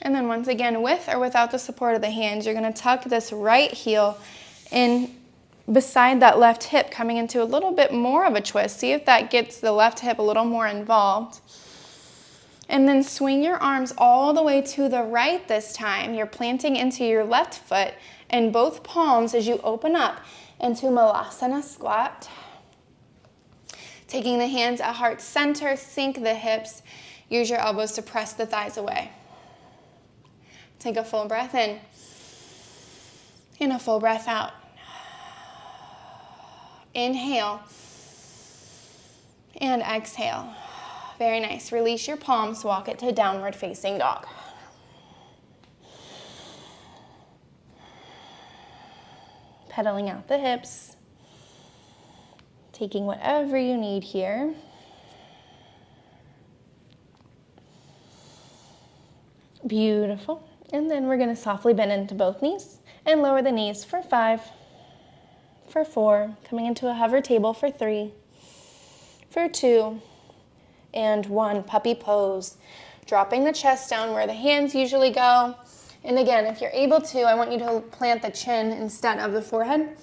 Speaker 1: And then once again, with or without the support of the hands, you're going to tuck this right heel in beside that left hip, coming into a little bit more of a twist. See if that gets the left hip a little more involved. And then swing your arms all the way to the right this time. You're planting into your left foot and both palms as you open up into Malasana squat. Taking the hands at heart center, sink the hips. Use your elbows to press the thighs away. Take a full breath in and a full breath out. Inhale and exhale. Very nice. Release your palms, walk it to downward facing dog. Pedaling out the hips. Taking whatever you need here. Beautiful. And then we're going to softly bend into both knees and lower the knees for 5, for 4, coming into a hover table for 3, for 2, and 1. Puppy pose. Dropping the chest down where the hands usually go. And again, if you're able to, I want you to plant the chin instead of the forehead.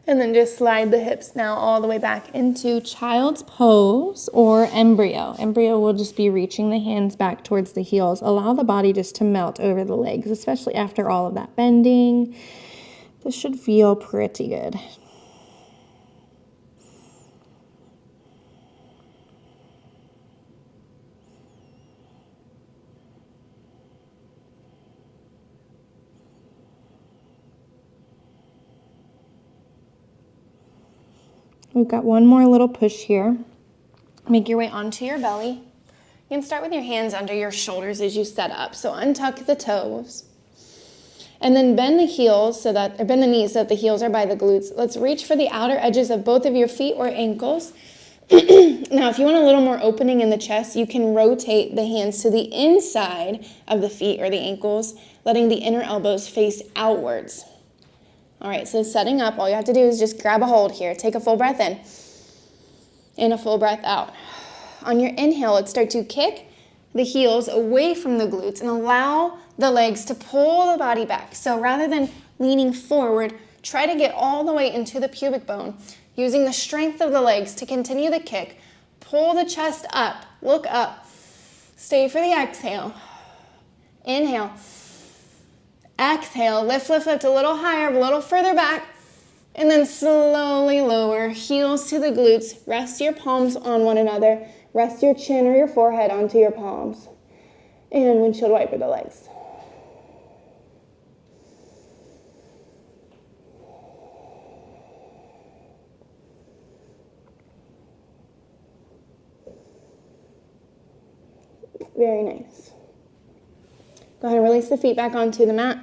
Speaker 1: And then just slide the hips now all the way back into child's pose or embryo. Embryo will just be reaching the hands back towards the heels. Allow the body just to melt over the legs, especially after all of that bending. This should feel pretty good. We've got one more little push here. Make your way onto your belly. You can start with your hands under your shoulders as you set up. So untuck the toes. And then bend the knees so that the heels are by the glutes. Let's reach for the outer edges of both of your feet or ankles. Now, if you want a little more opening in the chest, you can rotate the hands to the inside of the feet or the ankles, letting the inner elbows face outwards. All right, so setting up, all you have to do is just grab a hold here. Take a full breath in and a full breath out. On your inhale, let's start to kick the heels away from the glutes and allow the legs to pull the body back. So rather than leaning forward, try to get all the way into the pubic bone, using the strength of the legs to continue the kick. Pull the chest up, look up. Stay for the exhale. Inhale. Exhale, lift, lift, lift a little higher, a little further back, and then slowly lower, heels to the glutes. Rest your palms on one another. Rest your chin or your forehead onto your palms. And windshield wiper the legs. Very nice. Go ahead and release the feet back onto the mat.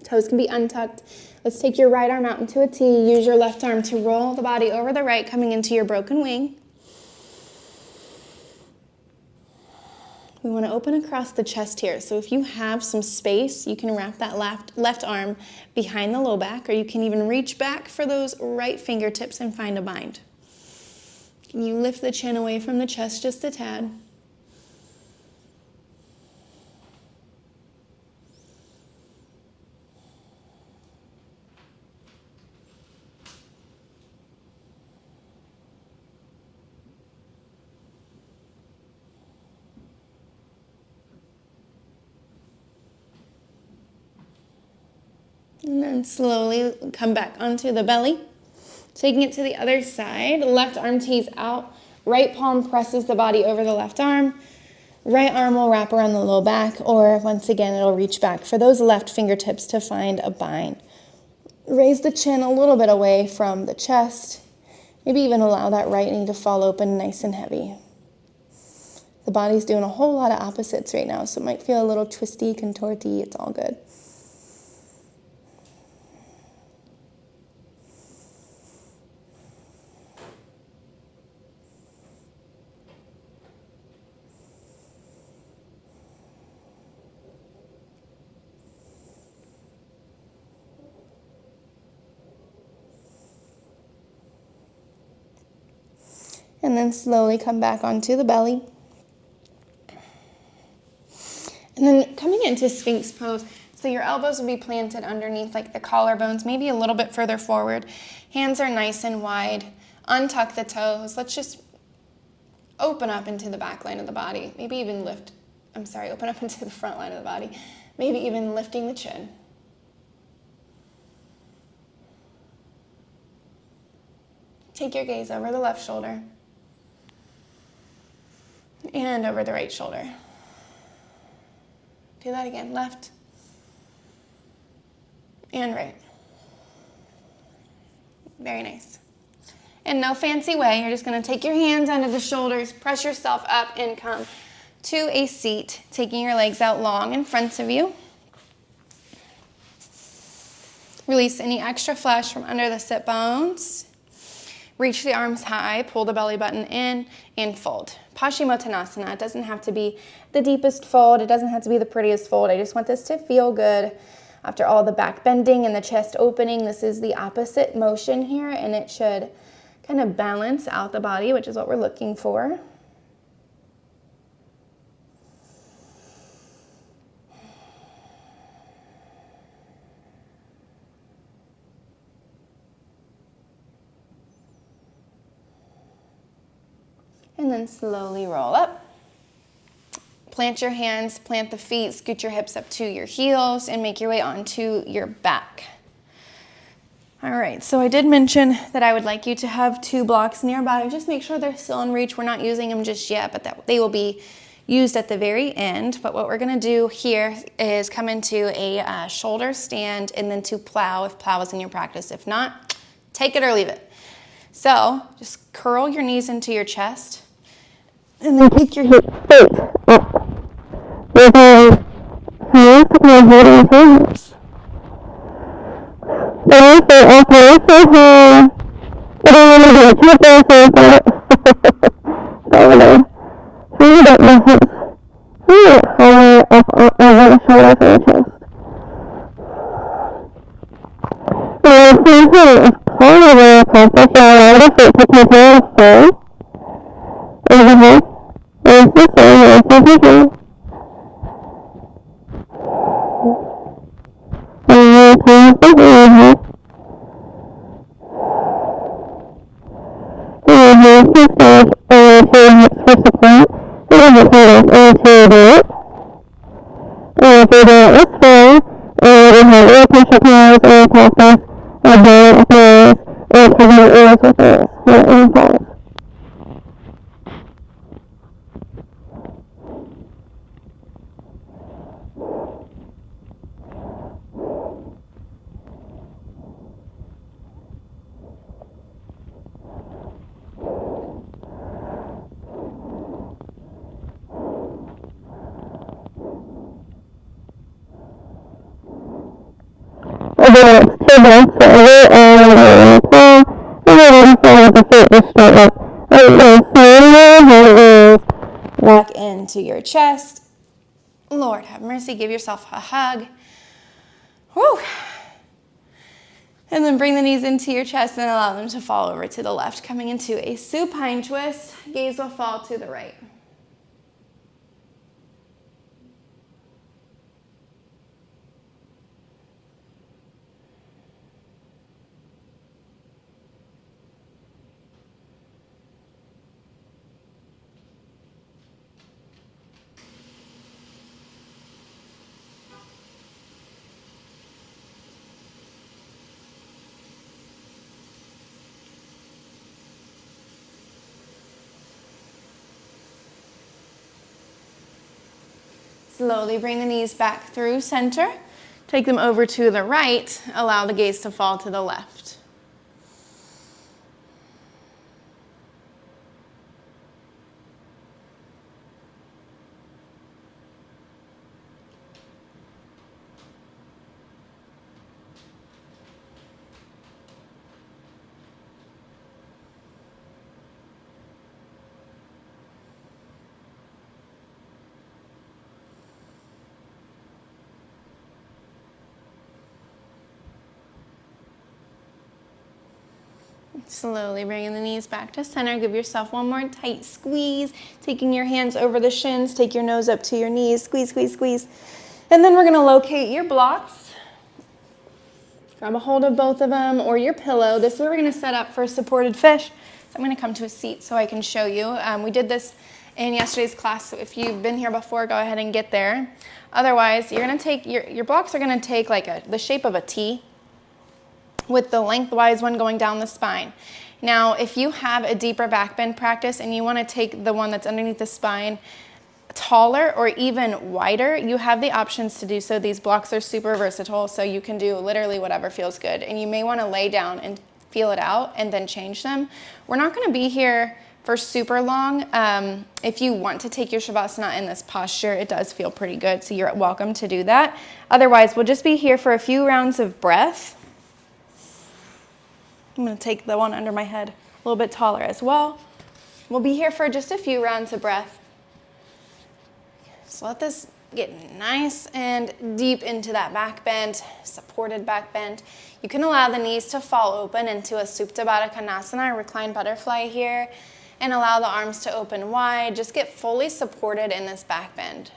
Speaker 1: Toes can be untucked. Let's take your right arm out into a T. Use your left arm to roll the body over the right, coming into your broken wing. We want to open across the chest here. So if you have some space, you can wrap that left arm behind the low back, or you can even reach back for those right fingertips and find a bind. Can you lift the chin away from the chest just a tad?
Speaker 2: And then slowly come back onto the belly. Taking it to the other side, left arm tees out, right palm presses the body over the left arm, right arm will wrap around the low back, or once again, it'll reach back for those left fingertips to find a bind. Raise the chin a little bit away from the chest, maybe even allow that right knee to fall open nice and heavy. The body's doing a whole lot of opposites right now, so it might feel a little twisty, contorty, it's all good. And then slowly come back onto the belly. And then coming into Sphinx pose, so your elbows will be planted underneath like the collarbones, maybe a little bit further forward. Hands are nice and wide. Untuck the toes. Let's just open up into the back line of the body. Maybe even open up into the front line of the body. Maybe even lifting the chin. Take your gaze over the left shoulder and over the right shoulder. Do that again, left and right. Very nice. In no fancy way, you're just gonna take your hands under the shoulders, press yourself up and come to a seat, taking your legs out long in front of you. Release any extra flesh from under the sit bones. Reach the arms high, pull the belly button in, and fold. Paschimottanasana, it doesn't have to be the deepest fold, it doesn't have to be the prettiest fold. I just want this to feel good. After all the back bending and the chest opening, this is the opposite motion here, and it should kind of balance out the body, which is what we're looking for. And then slowly roll up. Plant your hands, plant the feet, scoot your hips up to your heels, and make your way onto your back. All right, so I did mention that I would like you to have 2 blocks nearby. Just make sure they're still in reach. We're not using them just yet, but that they will be used at the very end. But what we're gonna do here is come into a shoulder stand and then to plow, if plow is in your practice. If not, take it or leave it. So just curl your knees into your chest and then take your hips straight up. With your hands holding your hips. Then for operation here, but I'm going to do a chest over there. Feel that my hips higher up over the shoulders of your chest. And then is part of the practice, so allow the feet to continue to stay. Inhale, raise the chin, raise the chin. And then turn the inhale. And then raise the stage and turn hips for support. And then turn into the right. And if you do it this way, and inhale, ear push up nose, ear pulse, and down with nose, and cover your ears with ears. And pulse. And then it's 2 breaths over and pull, and then follow the feet just straight up. And then slowly back into your chest. Lord have mercy, give yourself a hug. Whew. And then bring the knees into your chest and allow them to fall over to the left. Coming into a supine twist, gaze will fall to the right.
Speaker 1: Slowly bring the knees back through center. Take them over to the right. Allow the gaze to fall to the left. Slowly bringing the knees back to center. Give yourself one more tight squeeze. Taking your hands over the shins. Take your nose up to your knees. Squeeze, squeeze, squeeze. And then we're going to locate your blocks. Grab a hold of both of them or your pillow. This is where we're going to set up for a supported fish. So I'm going to come to a seat so I can show you. We did this in yesterday's class, so if you've been here before, go ahead and get there. Otherwise, you're going to take your blocks are going to take like the shape of a T, with the lengthwise one going down the spine. Now, if you have a deeper back bend practice and you want to take the one that's underneath the spine taller or even wider, you have the options to do so. These blocks are super versatile, so you can do literally whatever feels good. And you may want to lay down and feel it out and then change them. We're not going to be here for super long. If you want to take your Shavasana in this posture, it does feel pretty good, so you're welcome to do that. Otherwise, we'll just be here for a few rounds of breath. I'm going to take the one under my head a little bit taller as well. We'll be here for just a few rounds of breath. So let this get nice and deep into that back bend, supported back bend. You can allow the knees to fall open into a Supta Baddha Konasana, or reclined butterfly here, and allow the arms to open wide. Just get fully supported in this back bend.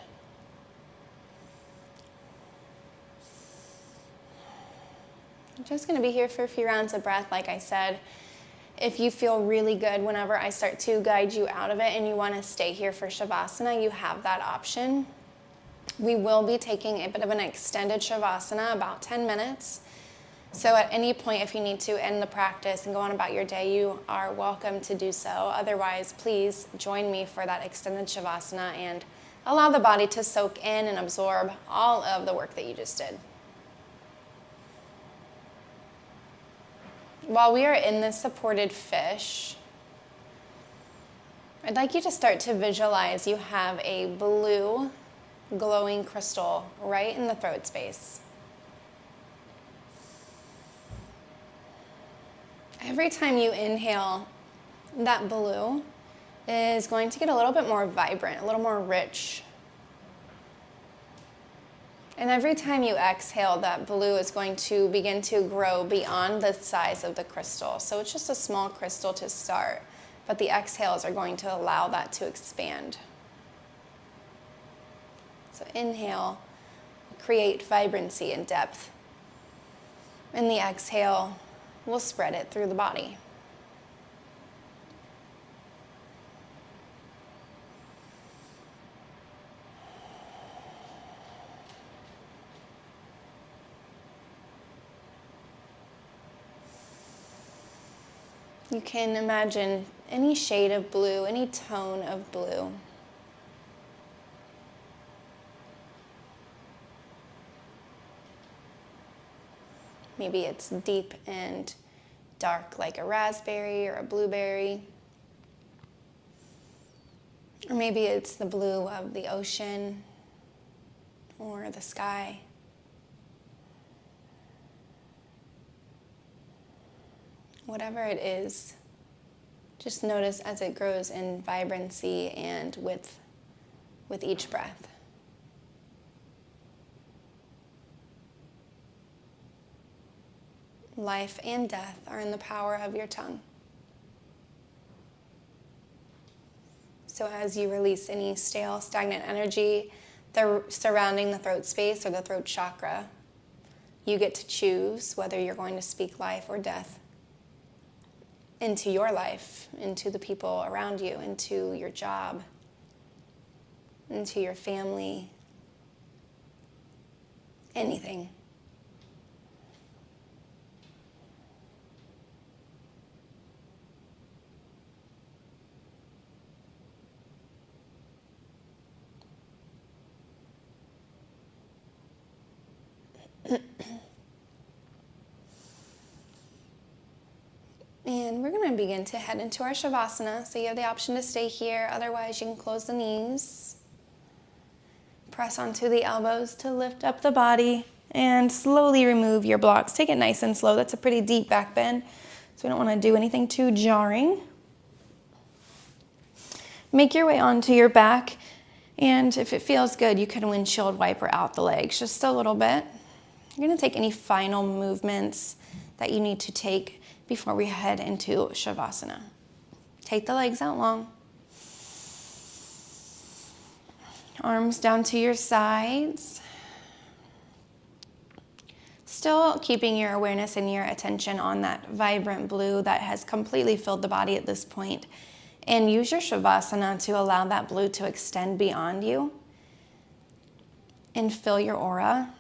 Speaker 1: I'm just going to be here for a few rounds of breath, like I said. If you feel really good whenever I start to guide you out of it and you want to stay here for Shavasana, you have that option. We will be taking a bit of an extended Shavasana, about 10 minutes. So at any point, if you need to end the practice and go on about your day, you are welcome to do so. Otherwise, please join me for that extended Shavasana and allow the body to soak in and absorb all of the work that you just did. While we are in this supported fish, I'd like you to start to visualize you have a blue glowing crystal right in the throat space. Every time you inhale, that blue is going to get a little bit more vibrant, a little more rich. And every time you exhale, that blue is going to begin to grow beyond the size of the crystal. So it's just a small crystal to start, but the exhales are going to allow that to expand. So inhale, create vibrancy and depth. And the exhale will spread it through the body. You can imagine any shade of blue, any tone of blue. Maybe it's deep and dark like a raspberry or a blueberry. Or maybe it's the blue of the ocean or the sky. Whatever it is, just notice as it grows in vibrancy and width with each breath. Life and death are in the power of your tongue. So as you release any stale, stagnant energy surrounding the throat space or the throat chakra, you get to choose whether you're going to speak life or death into your life, into the people around you, into your job, into your family, anything. And we're going to begin to head into our Shavasana. So you have the option to stay here. Otherwise, you can close the knees. Press onto the elbows to lift up the body. And slowly remove your blocks. Take it nice and slow. That's a pretty deep back bend. So we don't want to do anything too jarring. Make your way onto your back. And if it feels good, you can windshield wiper out the legs just a little bit. You're going to take any final movements that you need to take before we head into Shavasana. Take the legs out long. Arms down to your sides. Still keeping your awareness and your attention on that vibrant blue that has completely filled the body at this point. And use your Shavasana to allow that blue to extend beyond you and fill your aura.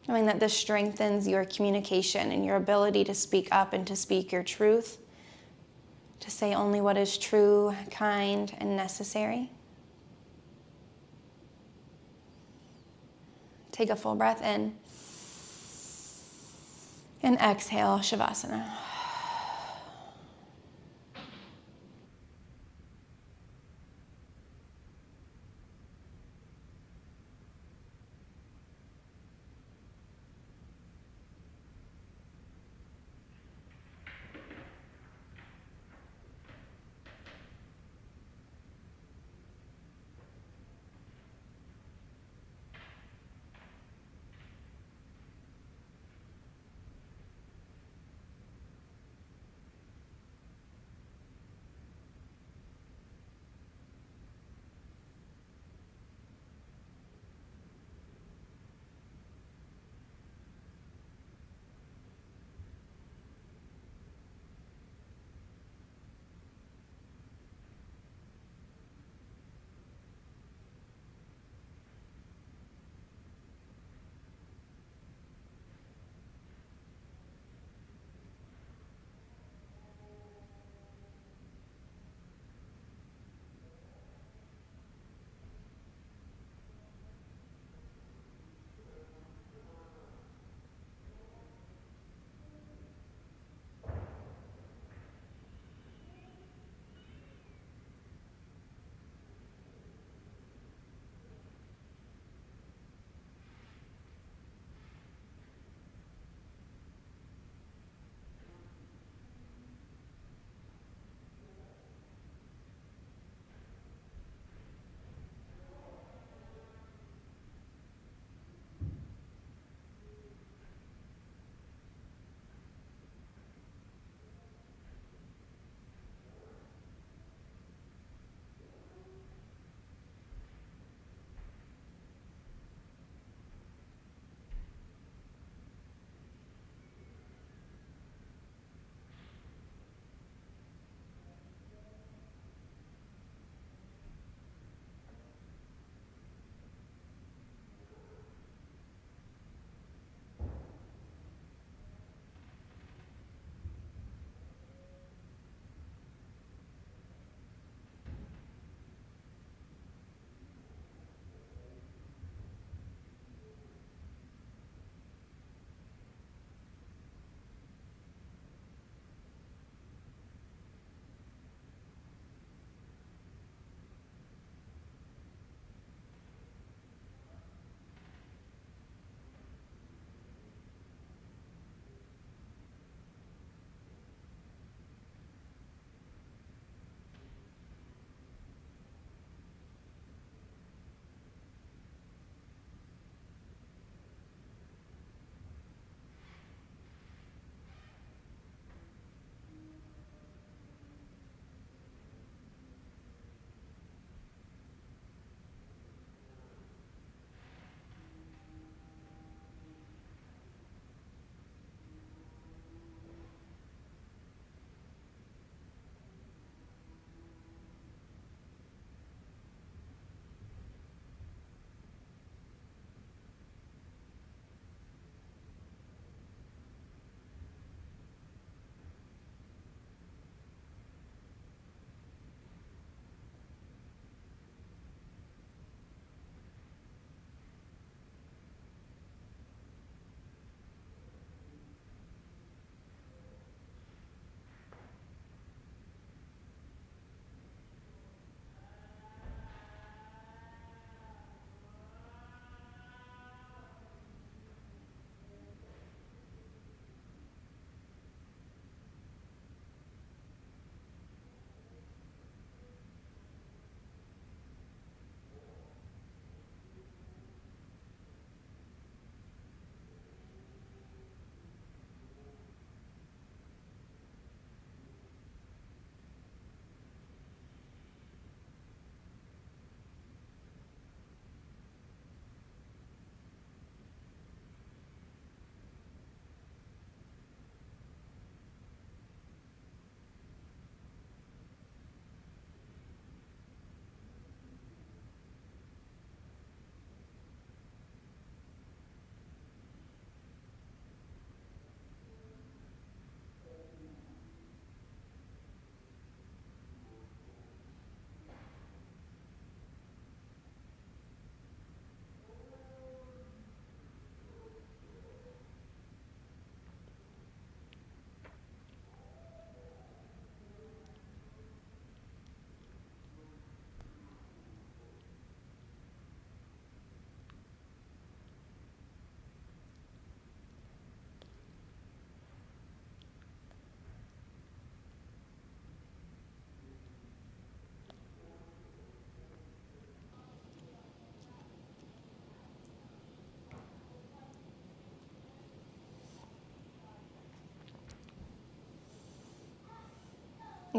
Speaker 1: Knowing that this strengthens your communication and your ability to speak up and to speak your truth, to say only what is true, kind, and necessary. Take a full breath in and exhale, Shavasana.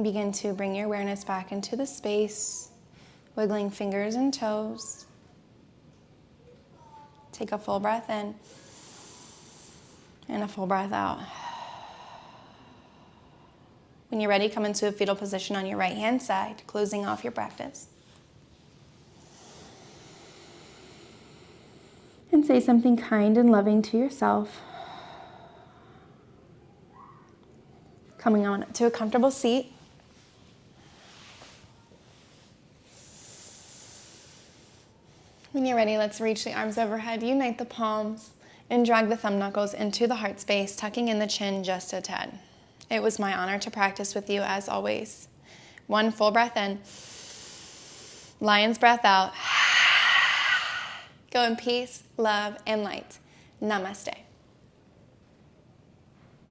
Speaker 1: Begin to bring your awareness back into the space, wiggling fingers and toes. Take a full breath in and a full breath out. When you're ready, come into a fetal position on your right hand side, closing off your practice. And say something kind and loving to yourself. Coming on to a comfortable seat. When you're ready, let's reach the arms overhead, unite the palms, and drag the thumb knuckles into the heart space, tucking in the chin just a tad. It was my honor to practice with you as always. One full breath in. Lion's breath out. Go in peace, love, and light. Namaste.